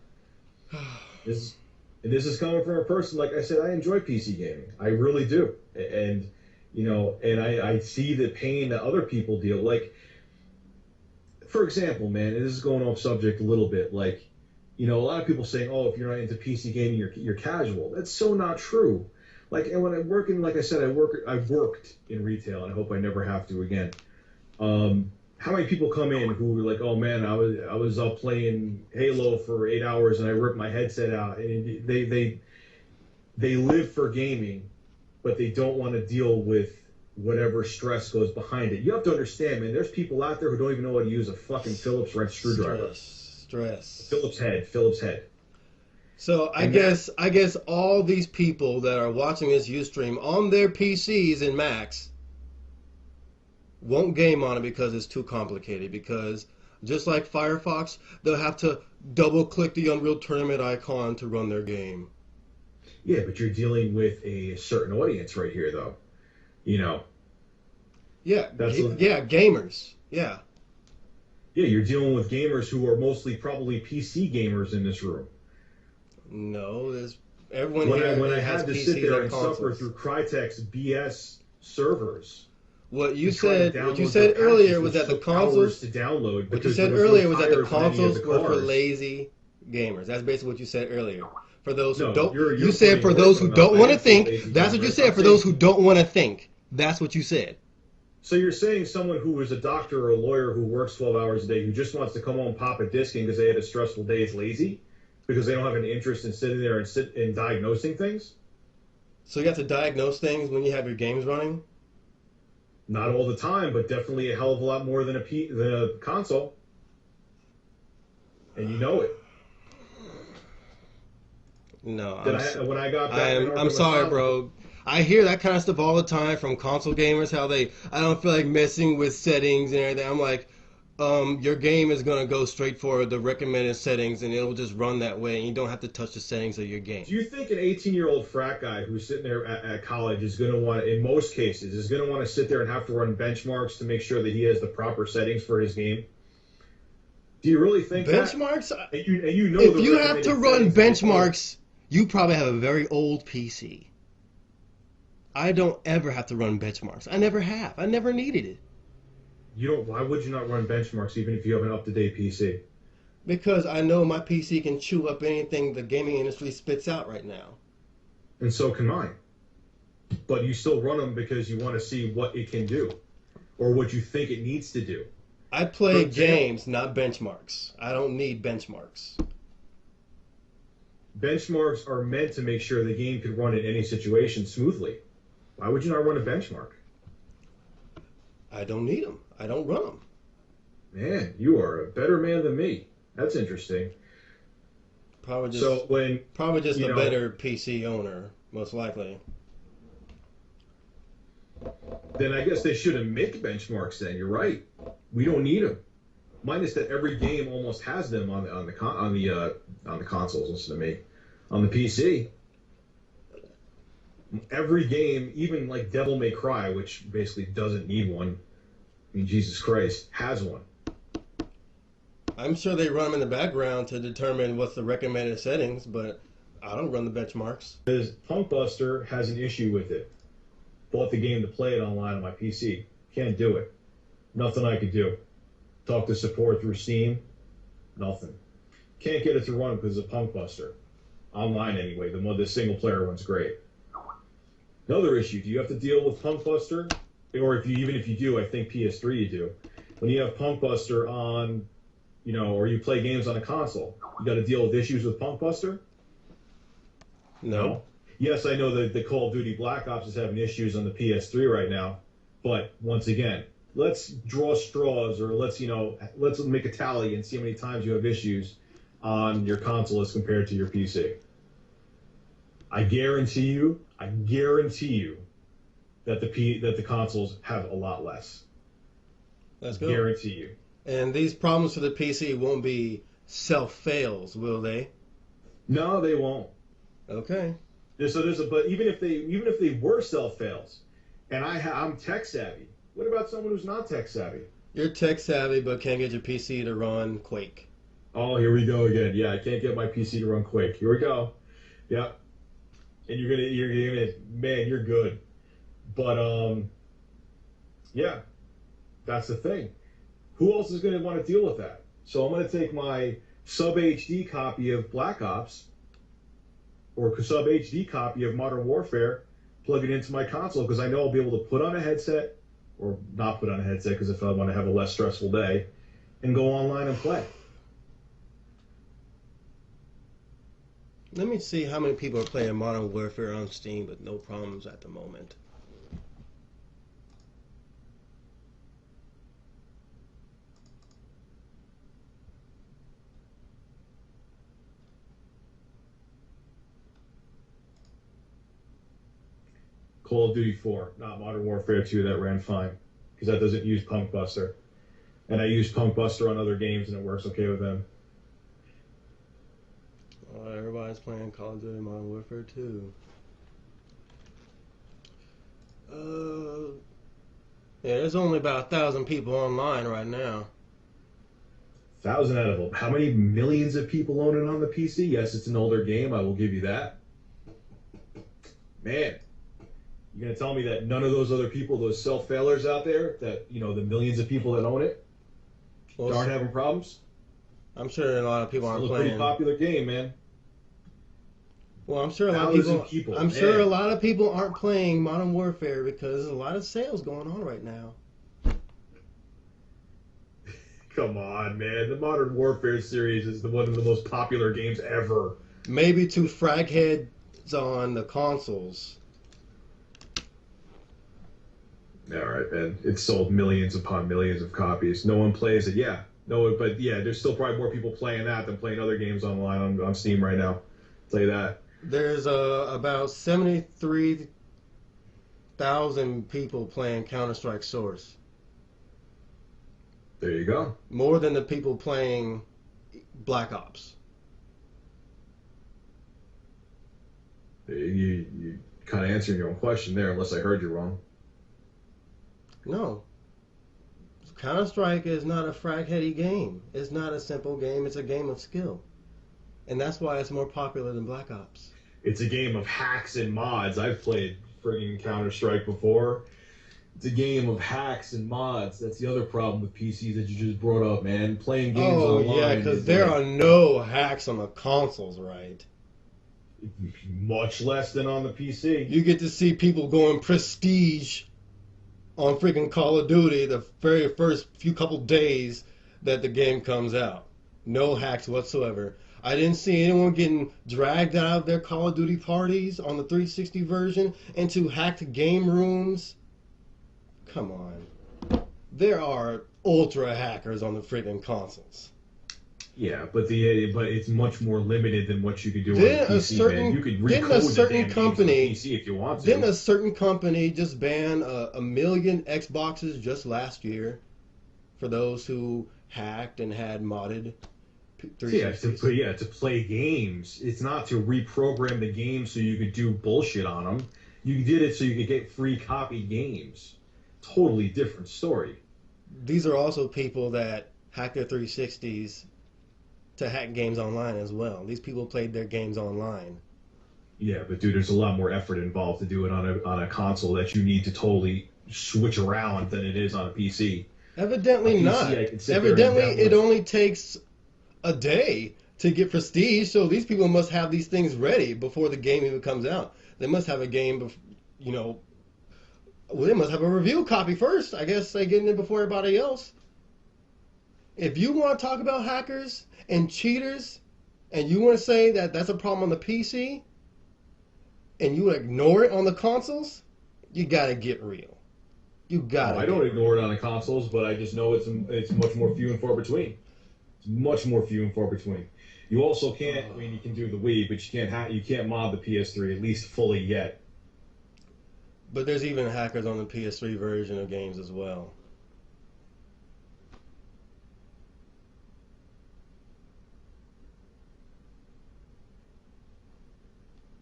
This is coming from a person, like I said, I enjoy PC gaming. I really do. And, I see the pain that other people deal. Like, for example, man, and this is going off subject a little bit, like, a lot of people saying, oh, if you're not into PC gaming, you're casual. That's so not true. Like, and when I'm working, like I said, I've worked in retail, and I hope I never have to again. How many people come in who were like, oh man, I was up playing Halo for 8 hours and I ripped my headset out, and they live for gaming, but they don't want to deal with whatever stress goes behind it. You have to understand, man, there's people out there who don't even know how to use a fucking Phillips wrench screwdriver. Stress. Phillips head. So I guess all these people that are watching this Ustream on their PCs and Macs won't game on it because it's too complicated. Because just like Firefox, they'll have to double click the Unreal Tournament icon to run their game. Yeah, but you're dealing with a certain audience right here, though. Yeah, gamers. Yeah. Yeah, you're dealing with gamers who are mostly probably PC gamers in this room. No, there's everyone when here I has had to PCs sit there and consoles. suffer through Crytek's BS servers. What you said earlier was that the consoles to download. What you said earlier was that the consoles were for lazy gamers. That's basically what you said earlier. For those who don't, you said for those who don't want to think. That's what you said. For those who don't want to think, that's what you said. So you're saying someone who is a doctor or a lawyer who works 12 hours a day, who just wants to come home, pop a disc in because they had a stressful day, is lazy? Because they don't have an interest in sitting there and diagnosing things? So you have to diagnose things when you have your games running? Not all the time, but definitely a hell of a lot more than a console. And you know it. No, I'm sorry, bro. I hear that kind of stuff all the time from console gamers, how I don't feel like messing with settings and everything. I'm like, your game is going to go straight for the recommended settings and it'll just run that way and you don't have to touch the settings of your game. Do you think an 18-year-old frat guy who's sitting there at college is going to want, in most cases, is going to want to sit there and have to run benchmarks to make sure that he has the proper settings for his game? Do you really think that? Benchmarks? And you know If the you have to recommended run settings of the phone. benchmarks, you probably have a very old PC. I don't ever have to run benchmarks. I never have. I never needed it. You don't. Why would you not run benchmarks even if you have an up-to-date PC? Because I know my PC can chew up anything the gaming industry spits out right now. And so can mine. But you still run them because you want to see what it can do or what you think it needs to do. I For play example, games, not benchmarks. I don't need benchmarks. benchmarks are meant to make sure the game can run in any situation smoothly. Why would you not run a benchmark? I don't need them. I don't run them. Man, you are a better man than me. That's interesting. Probably just, So when probably just you a know, better PC owner, most likely. then I guess they shouldn't make benchmarks. Then you're right. We don't need them. Minus that every game almost has them on the consoles. Listen to me, on the PC. Every game, even like Devil May Cry, which basically doesn't need one. I mean, Jesus Christ, has one. I'm sure they run them in the background to determine what's the recommended settings, but I don't run the benchmarks. Because Punkbuster has an issue with it. Bought the game to play it online on my PC. Can't do it. Nothing I could do. Talk to support through Steam. Nothing. Can't get it to run because of Punkbuster. Online anyway. The single player one's great. Another issue. Do you have to deal with Punkbuster? Or even if you do, I think PS3 you do. When you have Punkbuster on, or you play games on a console, you got to deal with issues with Punkbuster? No. Yes, I know that the Call of Duty Black Ops is having issues on the PS3 right now, but once again, let's draw straws or let's make a tally and see how many times you have issues on your console as compared to your PC. I guarantee you that the consoles have a lot less. Let's go. Guarantee you. And these problems for the PC won't be self-fails, will they? No, they won't. Okay. But even if they were self fails, and I'm tech savvy. What about someone who's not tech savvy? You're tech savvy, but can't get your PC to run Quake. Oh, here we go again. Yeah, I can't get my PC to run Quake. Here we go. Yep. And man, you're good. But yeah, that's the thing. Who else is gonna want to deal with that? So I'm gonna take my sub HD copy of Black Ops or sub HD copy of Modern Warfare, plug it into my console because I know I'll be able to put on a headset or not put on a headset because if I want to have a less stressful day and go online and play. Let me see how many people are playing Modern Warfare on Steam with no problems at the moment. Call of Duty 4, not Modern Warfare 2, that ran fine because that doesn't use Punkbuster. And I use Punkbuster on other games and it works okay with them. Everybody's playing Call of Duty Modern Warfare 2. Yeah, there's only about 1,000 people online right now. 1,000 out of them. How many millions of people own it on the PC? Yes, it's an older game. I will give you that. Man, you're going to tell me that none of those other people, those self-failers out there, that, the millions of people that own it, aren't having problems? I'm sure a lot of people aren't It's a playing. pretty popular game, man. Well, I'm sure a lot of people. I'm sure a lot of people aren't playing Modern Warfare because there's a lot of sales going on right now. Come on, man. The Modern Warfare series is one of the most popular games ever. Maybe to frag heads on the consoles. All right, man. It's sold millions upon millions of copies. No one plays it. Yeah. No, but yeah, there's still probably more people playing that than playing other games online on Steam right now. I'll tell you that. There's about 73,000 people playing Counter-Strike Source. There you go. More than the people playing Black Ops. You kind of answering your own question there, unless I heard you wrong. No. Counter-Strike is not a frag-heady game. It's not a simple game. It's a game of skill. And that's why it's more popular than Black Ops. It's a game of hacks and mods. I've played friggin' Counter-Strike before. It's a game of hacks and mods. That's the other problem with PCs that you just brought up, man. Playing games online. Oh, yeah, because there are no hacks on the consoles, right? Much less than on the PC. You get to see people going prestige on freaking Call of Duty the very first few couple days that the game comes out. No hacks whatsoever. I didn't see anyone getting dragged out of their Call of Duty parties on the 360 version into hacked game rooms. Come on. There are ultra hackers on the freaking consoles. Yeah, but it's much more limited than what you could do on the PC, man. You could recode the damn games on the PC if you want to. Didn't a certain company just ban a million Xboxes just last year for those who hacked and had modded 360s? Yeah, to play games. It's not to reprogram the game so you could do bullshit on them. You did it so you could get free copy games. Totally different story. These are also people that hack their 360s to hack games online as well. These people played their games online. Yeah, but dude, there's a lot more effort involved to do it on a console that you need to totally switch around than it is on a PC. Evidently not. Evidently, it only takes a day to get prestige, so these people must have these things ready before the game even comes out. They must have a game, well, they must have a review copy first. I guess they get it before everybody else. If you want to talk about hackers and cheaters, and you want to say that that's a problem on the PC, and you ignore it on the consoles, you gotta get real. You gotta. I don't ignore it on the consoles, but I just know it's much more few and far between. It's much more few and far between. You also can't. I mean, you can do the Wii, but you can't mod the PS3 at least fully yet. But there's even hackers on the PS3 version of games as well.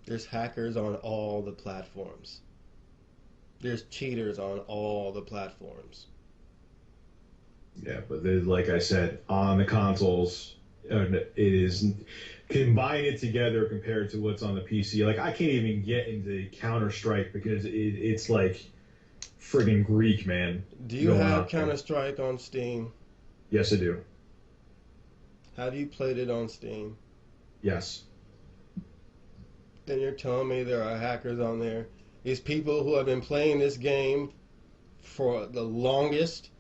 There's hackers on all the platforms. There's cheaters on all the platforms. Yeah, but like I said, on the consoles, it is combine it together compared to what's on the PC. Like, I can't even get into Counter-Strike because it's like friggin' Greek, man. Do you have Counter-Strike on Steam? Yes, I do. Have you played it on Steam? Yes. Then you're telling me there are hackers on there? These people who have been playing this game for the longest.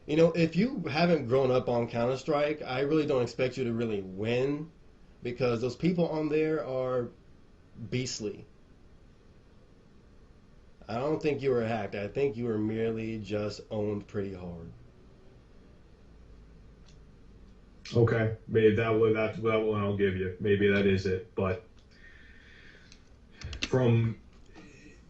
You know, if you haven't grown up on Counter-Strike, I really don't expect you to really win, because those people on there are beastly. I don't think you were hacked. I think you were merely just owned pretty hard. Okay, maybe that's that one I'll give you. Maybe that is it. But from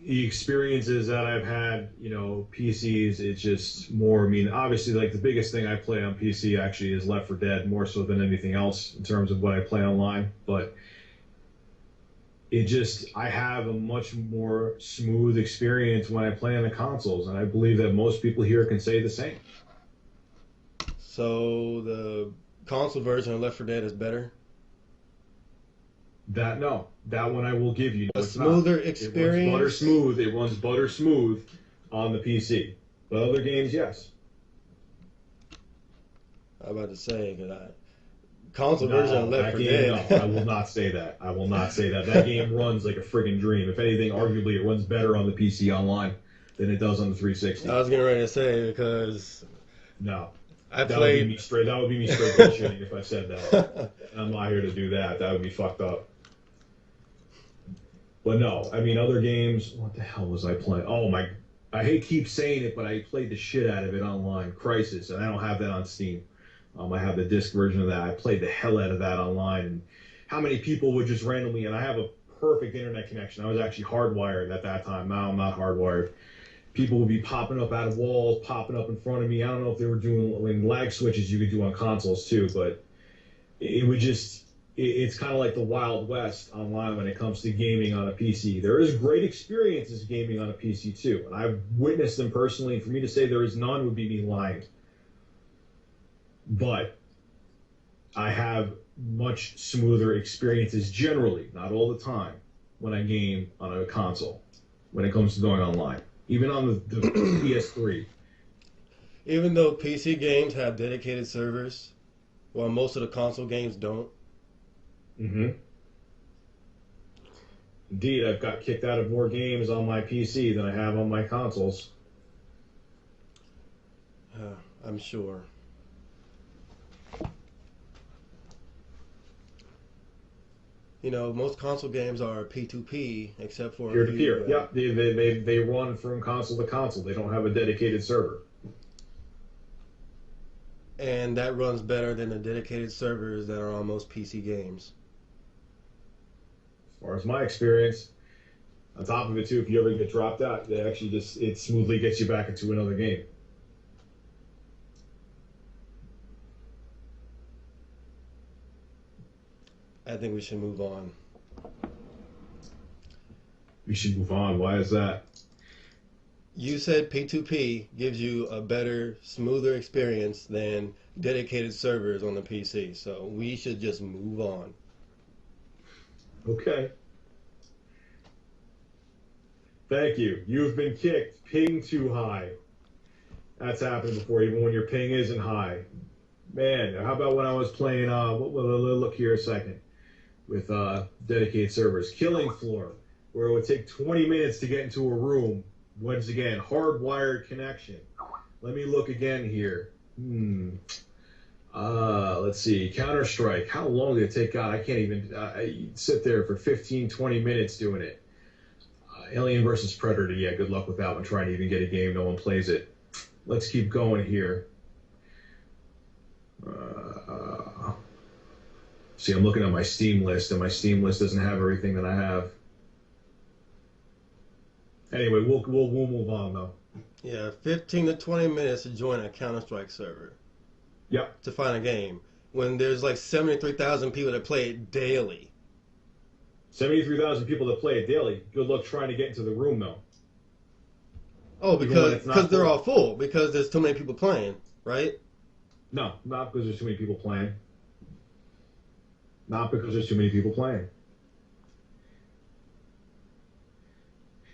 the experiences that I've had, PCs, it's just more. I mean, obviously, like the biggest thing I play on PC actually is Left 4 Dead, more so than anything else in terms of what I play online. But I have a much more smooth experience when I play on the consoles, and I believe that most people here can say the same. So the console version of Left 4 Dead is better? That one I will give you. A smoother experience? It runs butter smooth on the PC. But other games, yes. I'm about to say, console version of Left 4 Dead. No, I will not say that. I will not say that. That game runs like a friggin' dream. If anything, arguably it runs better on the PC online than it does on the 360. I was getting ready to say, because no. That would be me straight bullshitting if I said that. I'm not here to do that. That would be fucked up. But no, I mean, other games, what the hell was I playing? Oh my, I hate keep saying it, but I played the shit out of it online. Crysis, and I don't have that on Steam. I have the disc version of that. I played the hell out of that online. And how many people would just randomly, and I have a perfect internet connection. I was actually hardwired at that time. Now I'm not hardwired. People would be popping up out of walls, popping up in front of me. I don't know if they were doing lag switches you could do on consoles too, but it would just it's kind of like the Wild West online when it comes to gaming on a PC. There is great experiences gaming on a PC too, and I've witnessed them personally. And for me to say there is none would be me lying. But I have much smoother experiences generally, not all the time, when I game on a console, when it comes to going online, even on the PS3. Even though PC games have dedicated servers, while most of the console games don't. Mm-hmm. Indeed, I've got kicked out of more games on my PC than I have on my consoles. I'm sure. You know, most console games are P2P, except for Peer a to few. peer. Yeah, they run from console to console. They don't have a dedicated server. And that runs better than the dedicated servers that are on most PC games. As far as my experience, on top of it too, if you ever get dropped out, they actually it smoothly gets you back into another game. I think we should move on. We should move on. Why is that? You said P2P gives you a better, smoother experience than dedicated servers on the PC. So we should just move on. Okay. Thank you. You've been kicked. Ping too high. That's happened before, even when your ping isn't high. Man, how about when I was playing, look here a second, with dedicated servers. Killing Floor, where it would take 20 minutes to get into a room. Once again, hardwired connection. Let me look again here. Let's see. Counter-Strike. How long did it take? God, I can't even sit there for 15, 20 minutes doing it. Alien versus Predator. Yeah, good luck with that one. Trying to even get a game. No one plays it. Let's keep going here. See, I'm looking at my Steam list, and my Steam list doesn't have everything that I have. Anyway, we'll move on though. Yeah, 15 to 20 minutes to join a Counter-Strike server. Yep. To find a game. When there's like 73,000 people that play it daily. 73,000 people that play it daily. Good luck trying to get into the room though. Oh, because they're all full. Because there's too many people playing, right? No, not because there's too many people playing. Not because there's too many people playing.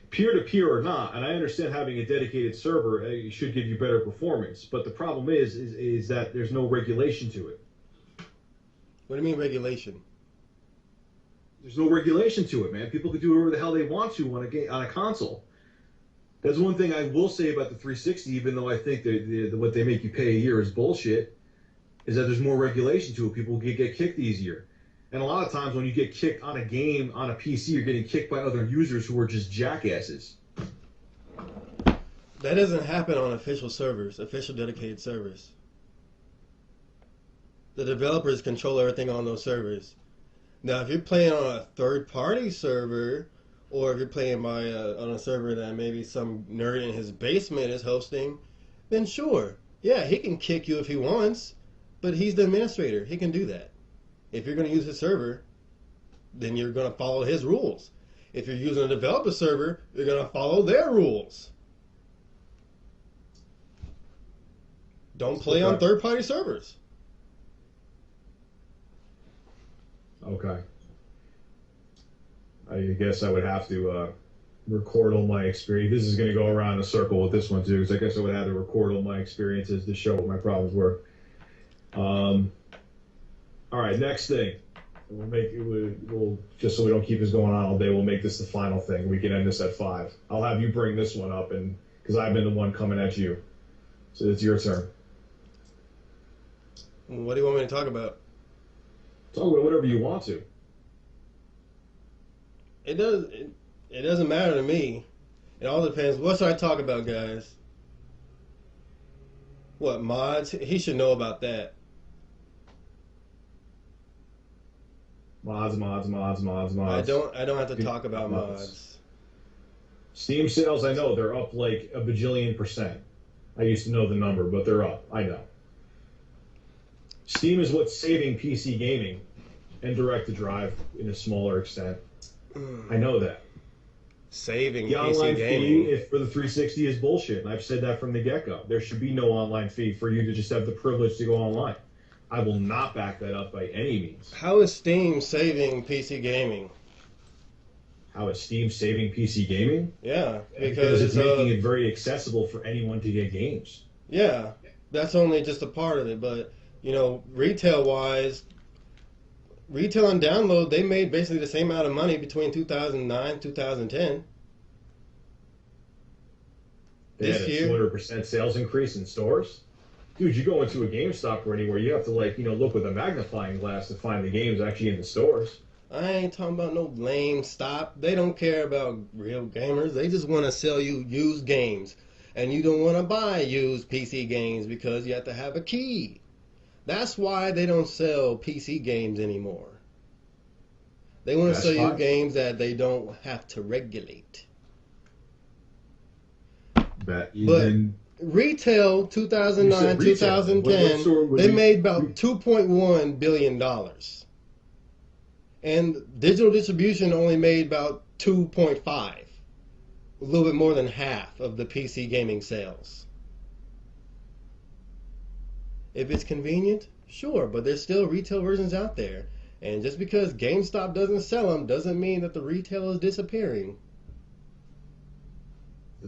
Peer-to-peer or not, and I understand having a dedicated server should give you better performance, but the problem is that there's no regulation to it. What do you mean regulation? There's no regulation to it, man. People can do whatever the hell they want to on a console. That's one thing I will say about the 360, even though I think what they make you pay a year is bullshit, is that there's more regulation to it. People get kicked easier. And a lot of times when you get kicked on a game on a PC, you're getting kicked by other users who are just jackasses. That doesn't happen on official servers, official dedicated servers. The developers control everything on those servers. Now, if you're playing on a third-party server, or if you're playing on a server that maybe some nerd in his basement is hosting, then sure. Yeah, he can kick you if he wants, but he's the administrator. He can do that. If you're going to use his server, then you're going to follow his rules. If you're using a developer server, you're going to follow their rules. Don't play on third-party servers. Okay. I guess I would have to record all my experience. This is going to go around in a circle with this one too, because I guess I would have to record all my experiences to show what my problems were. All right, next thing. We'll just so we don't keep this going on all day, we'll make this the final thing. We can end this at 5. I'll have you bring this one up, and because I've been the one coming at you. So it's your turn. What do you want me to talk about? Talk about whatever you want to. It doesn't matter to me. It all depends. What should I talk about, guys? What, mods? He should know about that. Mods. I don't have to talk about mods. Steam sales, I know, they're up like a bajillion%. I used to know the number, but they're up. I know. Steam is what's saving PC gaming. and direct to drive in a smaller extent. I know that. Saving The PC online gaming. fee for the 360 is bullshit, and I've said that from the get-go. There should be no online fee for you to just have the privilege to go online. I will not back that up by any means. How is Steam saving PC gaming? How is Steam saving PC gaming? Yeah, Because it's making it very accessible for anyone to get games. Yeah, that's only just a part of it, but retail-wise, retail and download, they made basically the same amount of money between 2009 2010. They had a 200% sales increase in stores. Dude, you go into a GameStop or anywhere, you have to look with a magnifying glass to find the games actually in the stores. I ain't talking about no lame stop. They don't care about real gamers. They just want to sell you used games. And you don't want to buy used PC games because you have to have a key. That's why they don't sell PC games anymore. They want to sell you games that they don't have to regulate. But retail 2009, 2010, they made about $2.1 billion. And digital distribution only made about 2.5, a little bit more than half of the PC gaming sales. If it's convenient, sure, but there's still retail versions out there. And just because GameStop doesn't sell them doesn't mean that the retail is disappearing.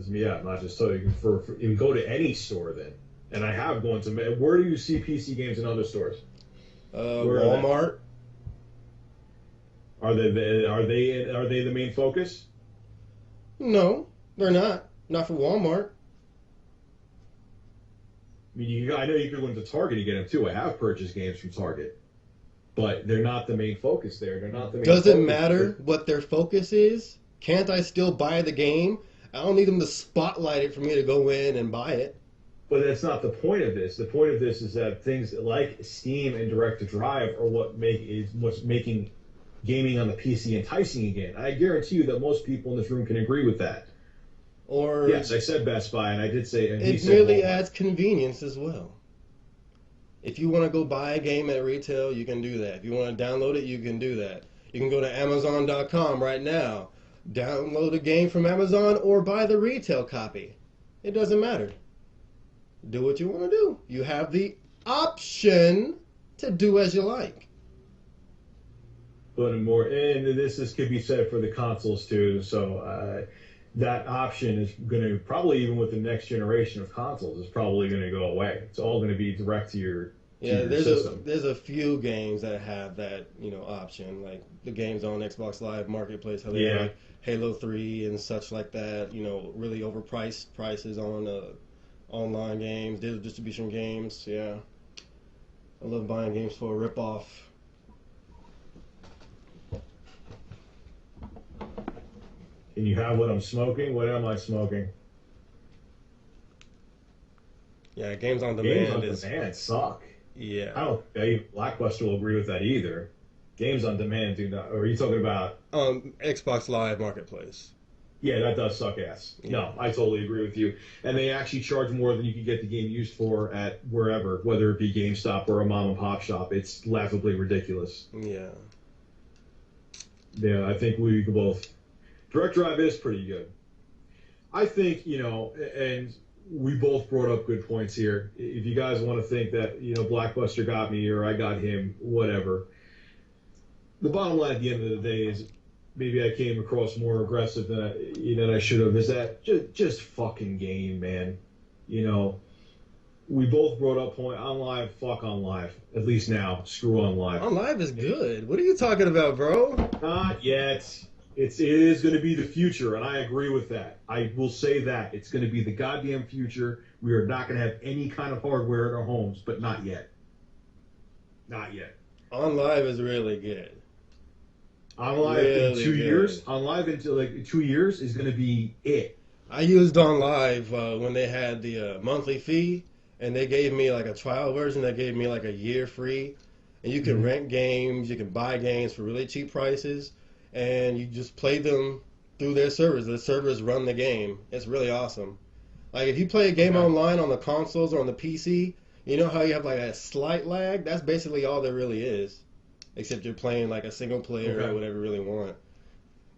Yeah, not just so you can go to any store then. And I have gone to. Where do you see PC games in other stores? Walmart. Are they the main focus? No, they're not. Not for Walmart. I mean, I know you could go into Target to get them too. I have purchased games from Target, but they're not the main focus there. They're not the main. Does it matter what their focus is? Can't I still buy the game? I don't need them to spotlight it for me to go in and buy it. But that's not the point of this. The point of this is that things like Steam and Direct to Drive are what's making gaming on the PC enticing again. I guarantee you that most people in this room can agree with that. Or yes, I said Best Buy, and I did say it merely adds convenience as well. If you want to go buy a game at retail, you can do that. If you want to download it, you can do that. You can go to Amazon.com right now, download a game from Amazon, or buy the retail copy. It doesn't matter. Do what you want to do. You have the option to do as you like. But this could be said for the consoles too. So that option is going to probably, even with the next generation of consoles, is probably going to go away. It's all going to be direct to your system. There's a few games that have that option, like the games on Xbox Live Marketplace, how they like Halo 3 and such like that. Really overpriced prices on online games, digital distribution games. Yeah, I love buying games for a ripoff. Can you have what I'm smoking? What am I smoking? Yeah, games on demand suck. Yeah. I don't think BLACKbuster will agree with that either. Games on demand do not. Or are you talking about Xbox Live Marketplace? Yeah, that does suck ass. Yeah. No, I totally agree with you. And they actually charge more than you could get the game used for at wherever, whether it be GameStop or a mom and pop shop. It's laughably ridiculous. Yeah. Yeah, I think we could both. Direct Drive is pretty good. I think, and we both brought up good points here. If you guys want to think that, BLACKbuster got me or I got him, whatever. The bottom line at the end of the day is maybe I came across more aggressive than I should have. Is that just fucking game, man? We both brought up point on live. Fuck on live. At least now, screw on live. On live is good. What are you talking about, bro? Not yet. It is going to be the future, and I agree with that. I will say that. It's going to be the goddamn future. We are not going to have any kind of hardware in our homes, but not yet. Not yet. On live is really good. On live in 2 years? On live in 2 years is going to be it. I used On Live when they had the monthly fee, and they gave me like a trial version that gave me like a year free. And you can rent games, you can buy games for really cheap prices. And you just play them through their servers. The servers run the game. It's really awesome. Like if you play a game online on the consoles or on the PC, you know how you have like a slight lag? That's basically all there really is. except you're playing like a single player Okay. or whatever you really want.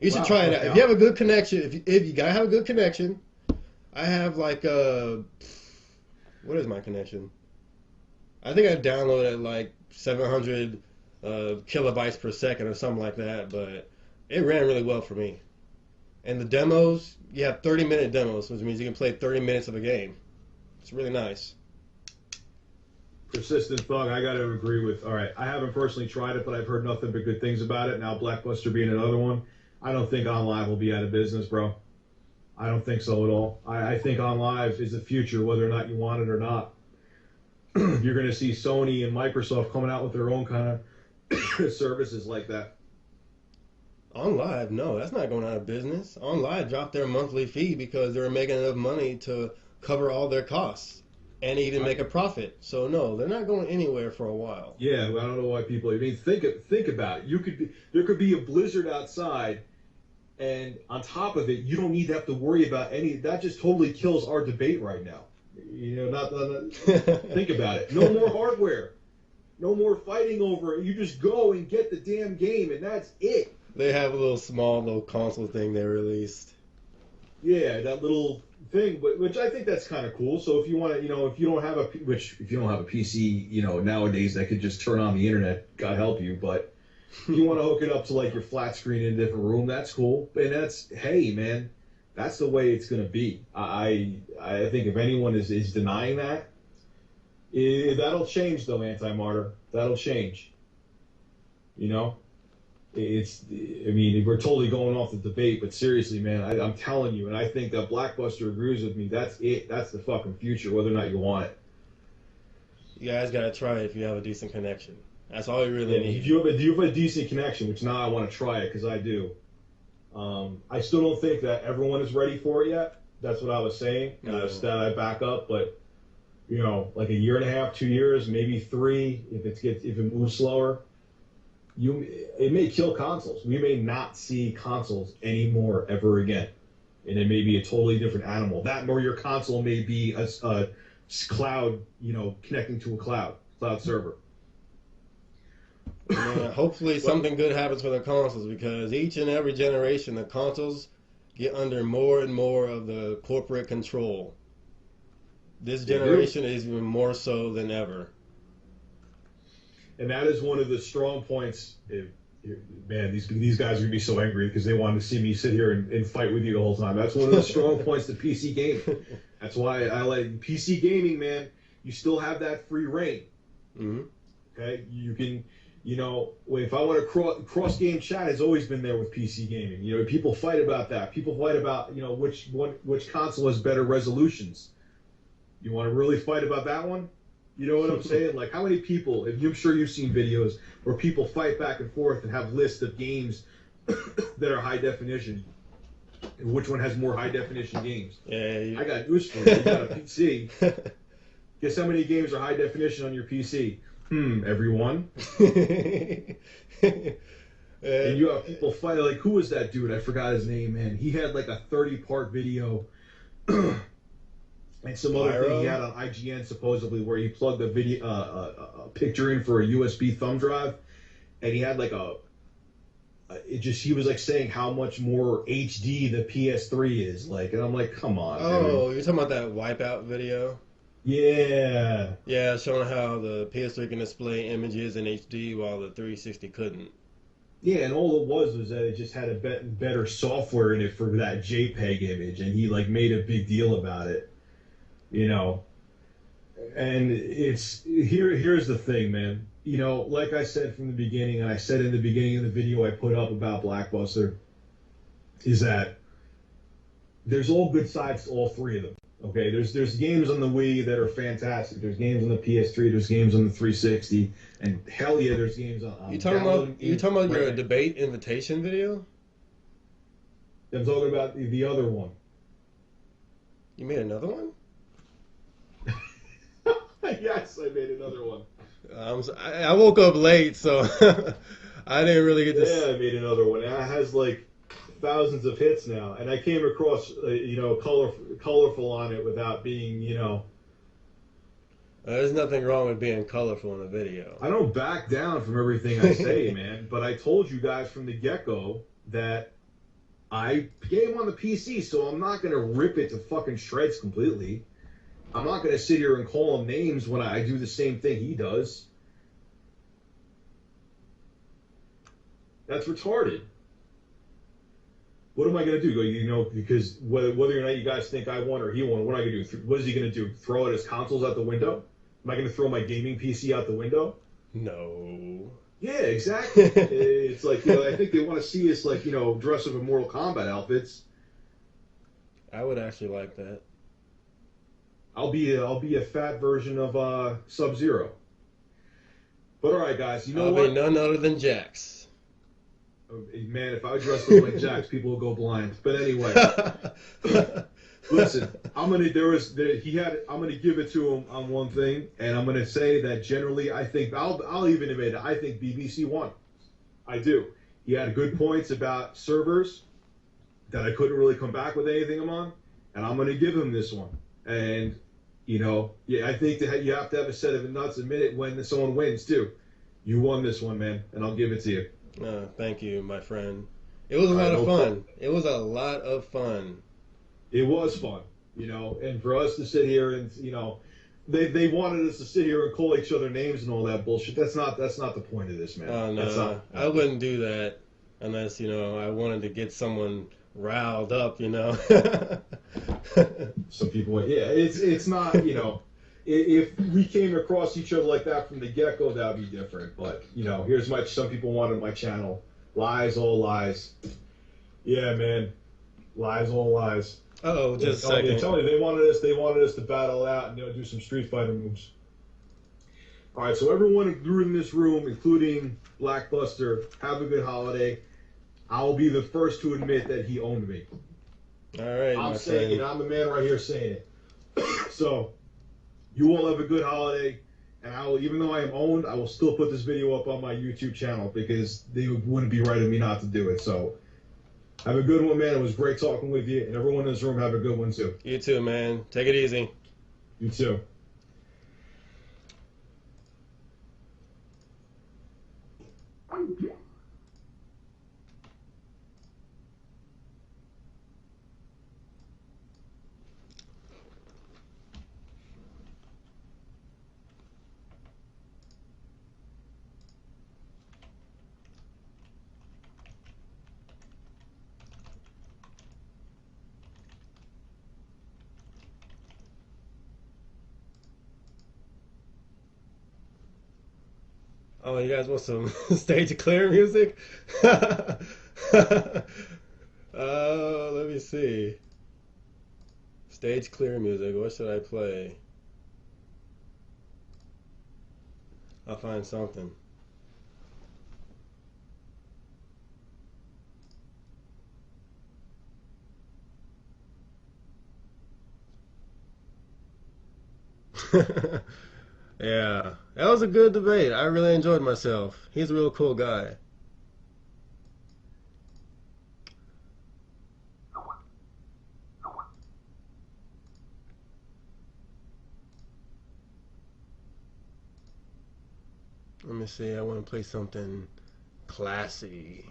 You should Wow, try it out. okay. If you have a good connection, if you gotta have a good connection, I have like what is my connection? I think I downloaded like 700 kilobytes per second or something like that, but it ran really well for me. And the demos, you have 30-minute demos, which means you can play 30 minutes of a game. It's really nice. Persistent Thug, I got to agree with. All right, I haven't personally tried it, but I've heard nothing but good things about it. Now, Blackbuster being another one, I don't think OnLive will be out of business, bro. I don't think so at all. I think OnLive is the future, whether or not you want it or not. You're going to see Sony and Microsoft coming out with their own kind of services like that. OnLive, no, that's not going out of business. OnLive dropped their monthly fee because they were making enough money to cover all their costs and even make a profit. So no, they're not going anywhere for a while. Yeah, I don't know why people. I mean, think about it. There could be a blizzard outside, and on top of it, you don't need to have to worry about any. That just totally kills our debate right now. You know, not think about it. No more hardware, no more fighting over it. You just go and get the damn game, and that's it. They have a little console thing they released. Yeah, that little thing, which I think that's kind of cool. So if you want to, if you don't have if you don't have a PC, nowadays that could just turn on the internet, God help you. But if you want to hook it up to like your flat screen in a different room, that's cool. And hey, man, that's the way it's gonna be. I think if anyone is denying that, that'll change though, Anti-Martyr. That'll change. I mean, we're totally going off the debate, but seriously, man, I'm telling you, and I think that Blackbuster agrees with me. That's it. That's the fucking future, whether or not you want it. You guys gotta try it if you have a decent connection. That's all you really need. If you have a decent connection, which now I want to try it because I do. I still don't think that everyone is ready for it yet. That's what I was saying. No. That I back up, but like a year and a half, 2 years, maybe 3, if it moves slower. It may kill consoles. We may not see consoles anymore ever again, and it may be a totally different animal. That or your console may be a cloud, connecting to a cloud server. Yeah, hopefully something good happens for the consoles because each and every generation, the consoles get under more and more of the corporate control. This generation is even more so than ever. And that is one of the strong points. Man, these guys are going to be so angry because they wanted to see me sit here and fight with you the whole time. That's one of the strong points to PC gaming. That's why I like PC gaming, man. You still have that free reign. Mm-hmm. Okay? You can, if I want to cross-game chat has always been there with PC gaming. People fight about that. People fight about, which console has better resolutions. You want to really fight about that one? You know what I'm saying? Like, how many people, I'm sure you've seen videos where people fight back and forth and have lists of games that are high definition. And which one has more high definition games? Yeah, I got news for you. You got a PC. Guess how many games are high definition on your PC? Everyone. And you have people fighting. Like, who was that dude? I forgot his name, man. He had like a 30-part video. And some other thing he had on IGN supposedly where he plugged a picture in for a USB thumb drive, and he had like he was like saying how much more HD the PS3 is like, and I'm like, come on. Oh, dude. you're talking about that Wipeout video? Yeah. Yeah, showing how the PS3 can display images in HD while the 360 couldn't. Yeah, and all it was that it just had a better software in it for that JPEG image, and he like made a big deal about it. And here's the thing, man. Like I said from the beginning, and I said in the beginning of the video I put up about Blackbuster, is that there's all good sides to all three of them. Okay, there's games on the Wii that are fantastic. There's games on the PS3. There's games on the 360, and hell yeah, there's games on. You talking about your debate invitation video? I'm talking about the other one. You made another one? Yes, I made another one. I woke up late, so I didn't really get to. Yeah, I made another one. It has like thousands of hits now, and I came across colorful on it without being There's nothing wrong with being colorful in a video. I don't back down from everything I say, man. But I told you guys from the get-go that I game on the PC, so I'm not gonna rip it to fucking shreds completely. I'm not gonna sit here and call him names when I do the same thing he does. That's retarded. What am I gonna do? You know, because whether or not you guys think I won or he won, what am I gonna do? What is he gonna do? Throw his consoles out the window? Am I gonna throw my gaming PC out the window? No. Yeah, exactly. It's like, you know, I think they want to see us, like, you know, dress up in Mortal Kombat outfits. I would actually like that. I'll be a fat version of Sub-Zero. But all right, guys, you know I'll what? be none other than Jax. Man, if I dressed up like Jax, people would go blind. But anyway, listen, I'm gonna give it to him on one thing, and I'm gonna say that generally, I think I'll even admit it. I think BBC won. I do. He had good points about servers that I couldn't really come back with anything on, and I'm gonna give him this one. And you know, yeah, I think that you have to have a set of nuts admit it when someone wins too. You won this one, man, and I'll give it to you. Thank you, my friend. It was a lot of fun. It was a lot of fun. It was fun, you know, and for us to sit here and, you know, they wanted us to sit here and call each other names and all that bullshit. That's not the point of this, man. Oh no, I wouldn't do that unless, you know, I wanted to get someone riled up, you know. Some people, yeah, it's not, you know, if we came across each other like that from the get-go, that would be different. But, you know, some people wanted my channel. Lies, all lies. Yeah, man. Lies, all lies. Oh, just a second. Tell me, they wanted us to battle out and, you know, do some Street Fighter moves. All right, so everyone in this room, including Blackbuster, have a good holiday. I'll be the first to admit that he owned me. All right, I'm saying it. I'm the man right here saying it. So, you all have a good holiday, and I will, even though I am owned, I will still put this video up on my YouTube channel because they wouldn't be right of me not to do it. So, have a good one, man. It was great talking with you, and everyone in this room have a good one too. You too, man. Take it easy. You too. Oh, you guys want some stage clear music? Let me see. Stage clear music. What should I play? I'll find something. Yeah, that was a good debate. I really enjoyed myself. He's a real cool guy. Let me see. I want to play something classy.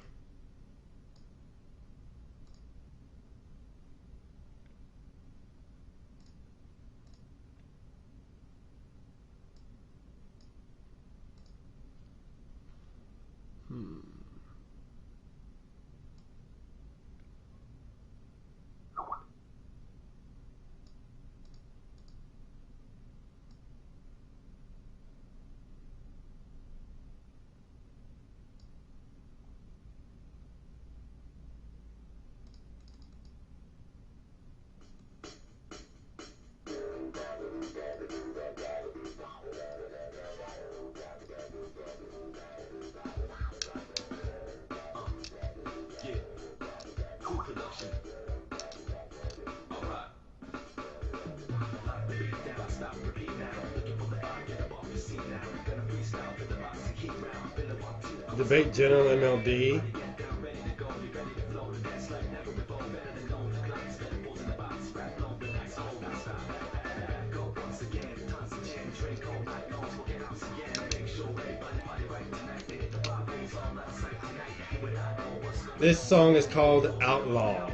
Debate General MLD. This song is called Outlaw.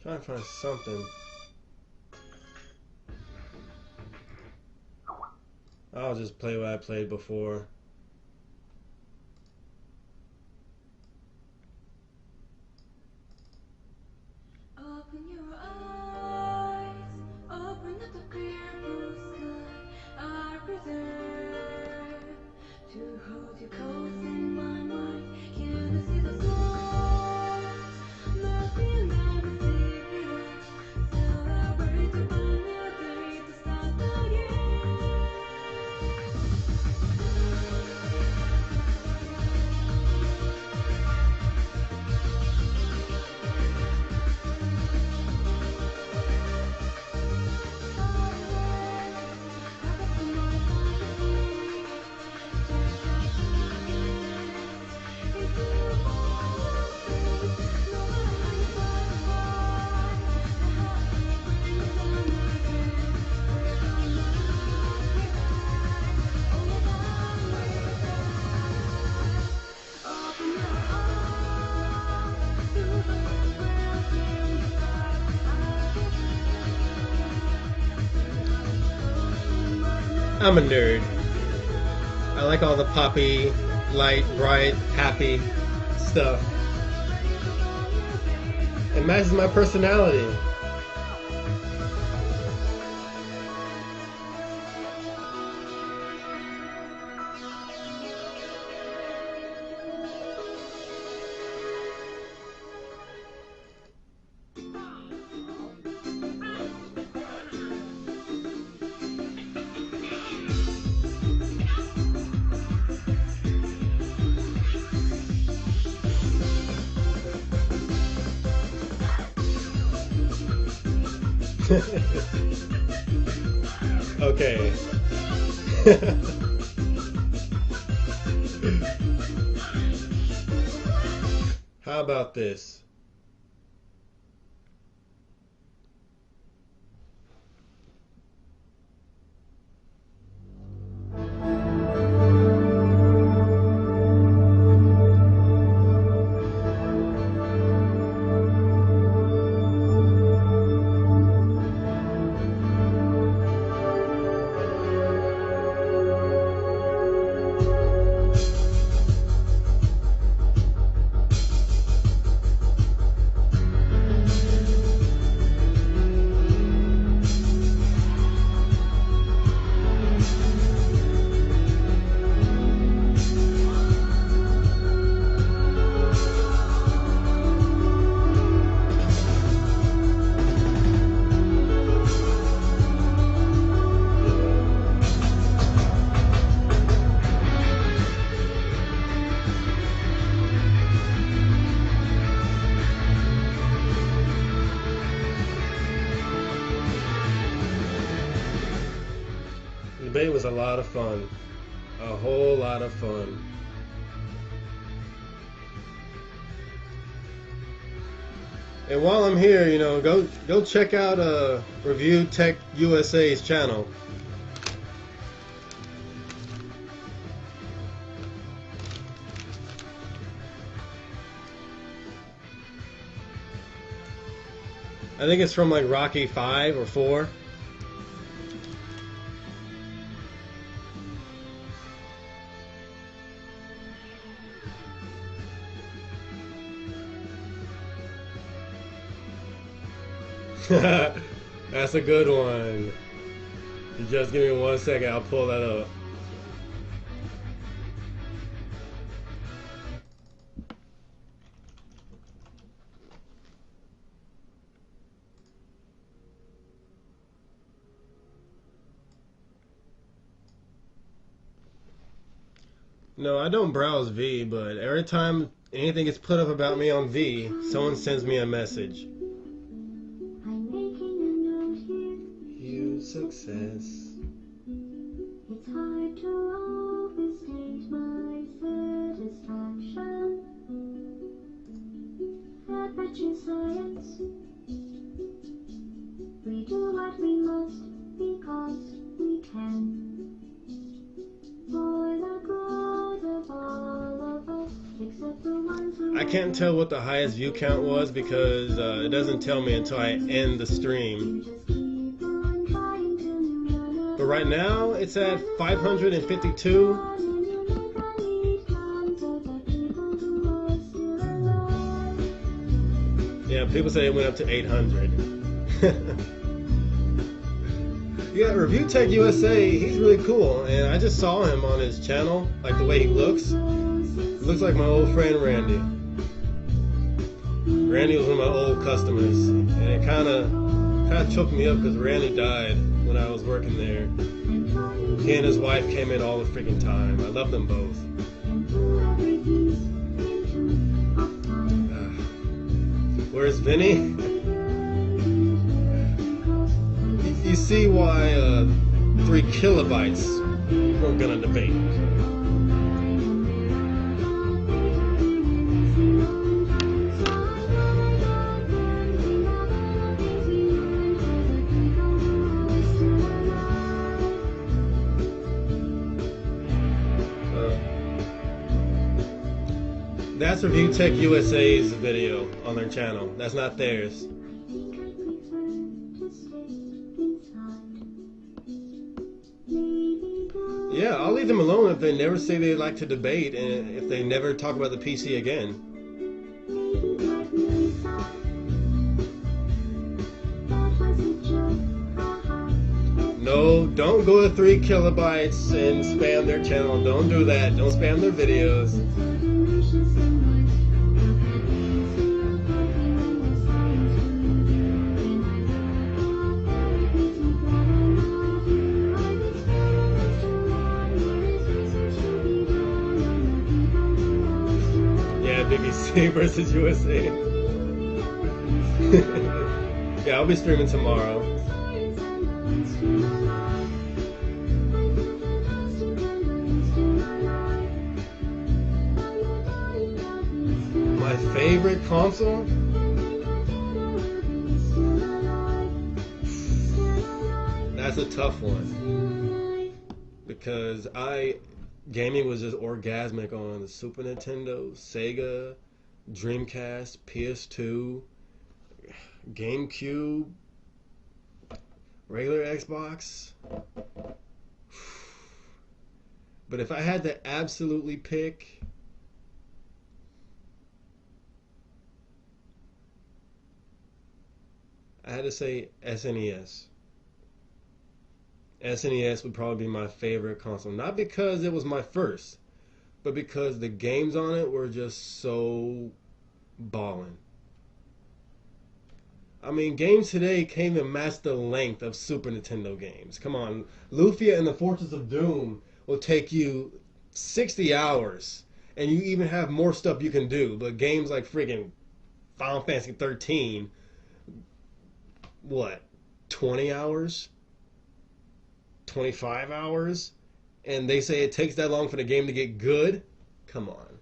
Trying to find something. I'll just play what I played before. Open your eyes, open up the clear blue sky. I preserve to hold you close in my mind. Can you see the stars? Nothing but a secret. Celebrate a brand new day to start the year. I'm a nerd. I like all the poppy, light, bright, happy stuff. It matches my personality. Okay. How about this? The debate was a lot of fun. A whole lot of fun. And while I'm here, you know, go check out ReviewTechUSA's channel. I think it's from like Rocky 5 or 4. That's a good one. You just give me 1 second, I'll pull that up. No, I don't browse V, but every time anything gets put up about me on V, someone sends me a message. Huge success. to overstate my satisfaction. Aperture science. We do what we must because we can. For the good of all of us, except the ones who I can't tell what the highest view count was because it doesn't tell me until I end the stream. just keep on trying till you run out. But right now it's at 552. And you never need count of the people who are still alive. Yeah, people say it went up to 800. Yeah, ReviewTechUSA, he's really cool, and I just saw him on his channel, like the way he looks. Looks like my old friend Randy. Randy was one of my old customers, and it kind of choked me up because Randy died when I was working there. He and his wife came in all the freaking time. I love them both. Where's Vinny? You see why 3 kilobytes we're gonna debate. That's ReviewTechUSA's video on their channel. That's not theirs. Yeah, I'll leave them alone if they never say they like to debate and if they never talk about the PC again. No, don't go to 3 kilobytes and spam their channel. Don't do that. Don't spam their videos. BBC versus USA. Yeah, I'll be streaming tomorrow. My favorite console? That's a tough one. Because gaming was just orgasmic on the Super Nintendo, Sega, Dreamcast, PS2, GameCube, regular Xbox. But if I had to absolutely pick, I had to say SNES. SNES would probably be my favorite console. Not because it was my first, but because the games on it were just so ballin'. I mean, games today can't even match the length of Super Nintendo games. Come on, Lufia and the Fortress of Doom will take you 60 hours, and you even have more stuff you can do. But games like friggin' Final Fantasy 13, what, 20 hours? 25 hours? And they say it takes that long for the game to get good? Come on.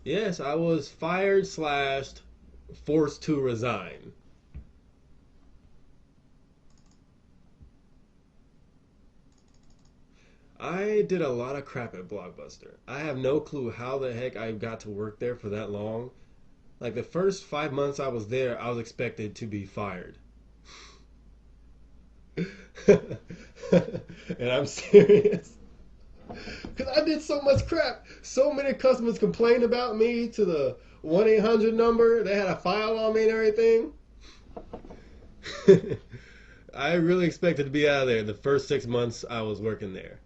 Yes, I was fired / forced to resign. I did a lot of crap at Blockbuster. I have no clue how the heck I got to work there for that long. Like the first 5 months I was there, I was expected to be fired. And I'm serious. Because I did so much crap. So many customers complained about me to the 1-800 number. They had a file on me and everything. I really expected to be out of there the first 6 months I was working there.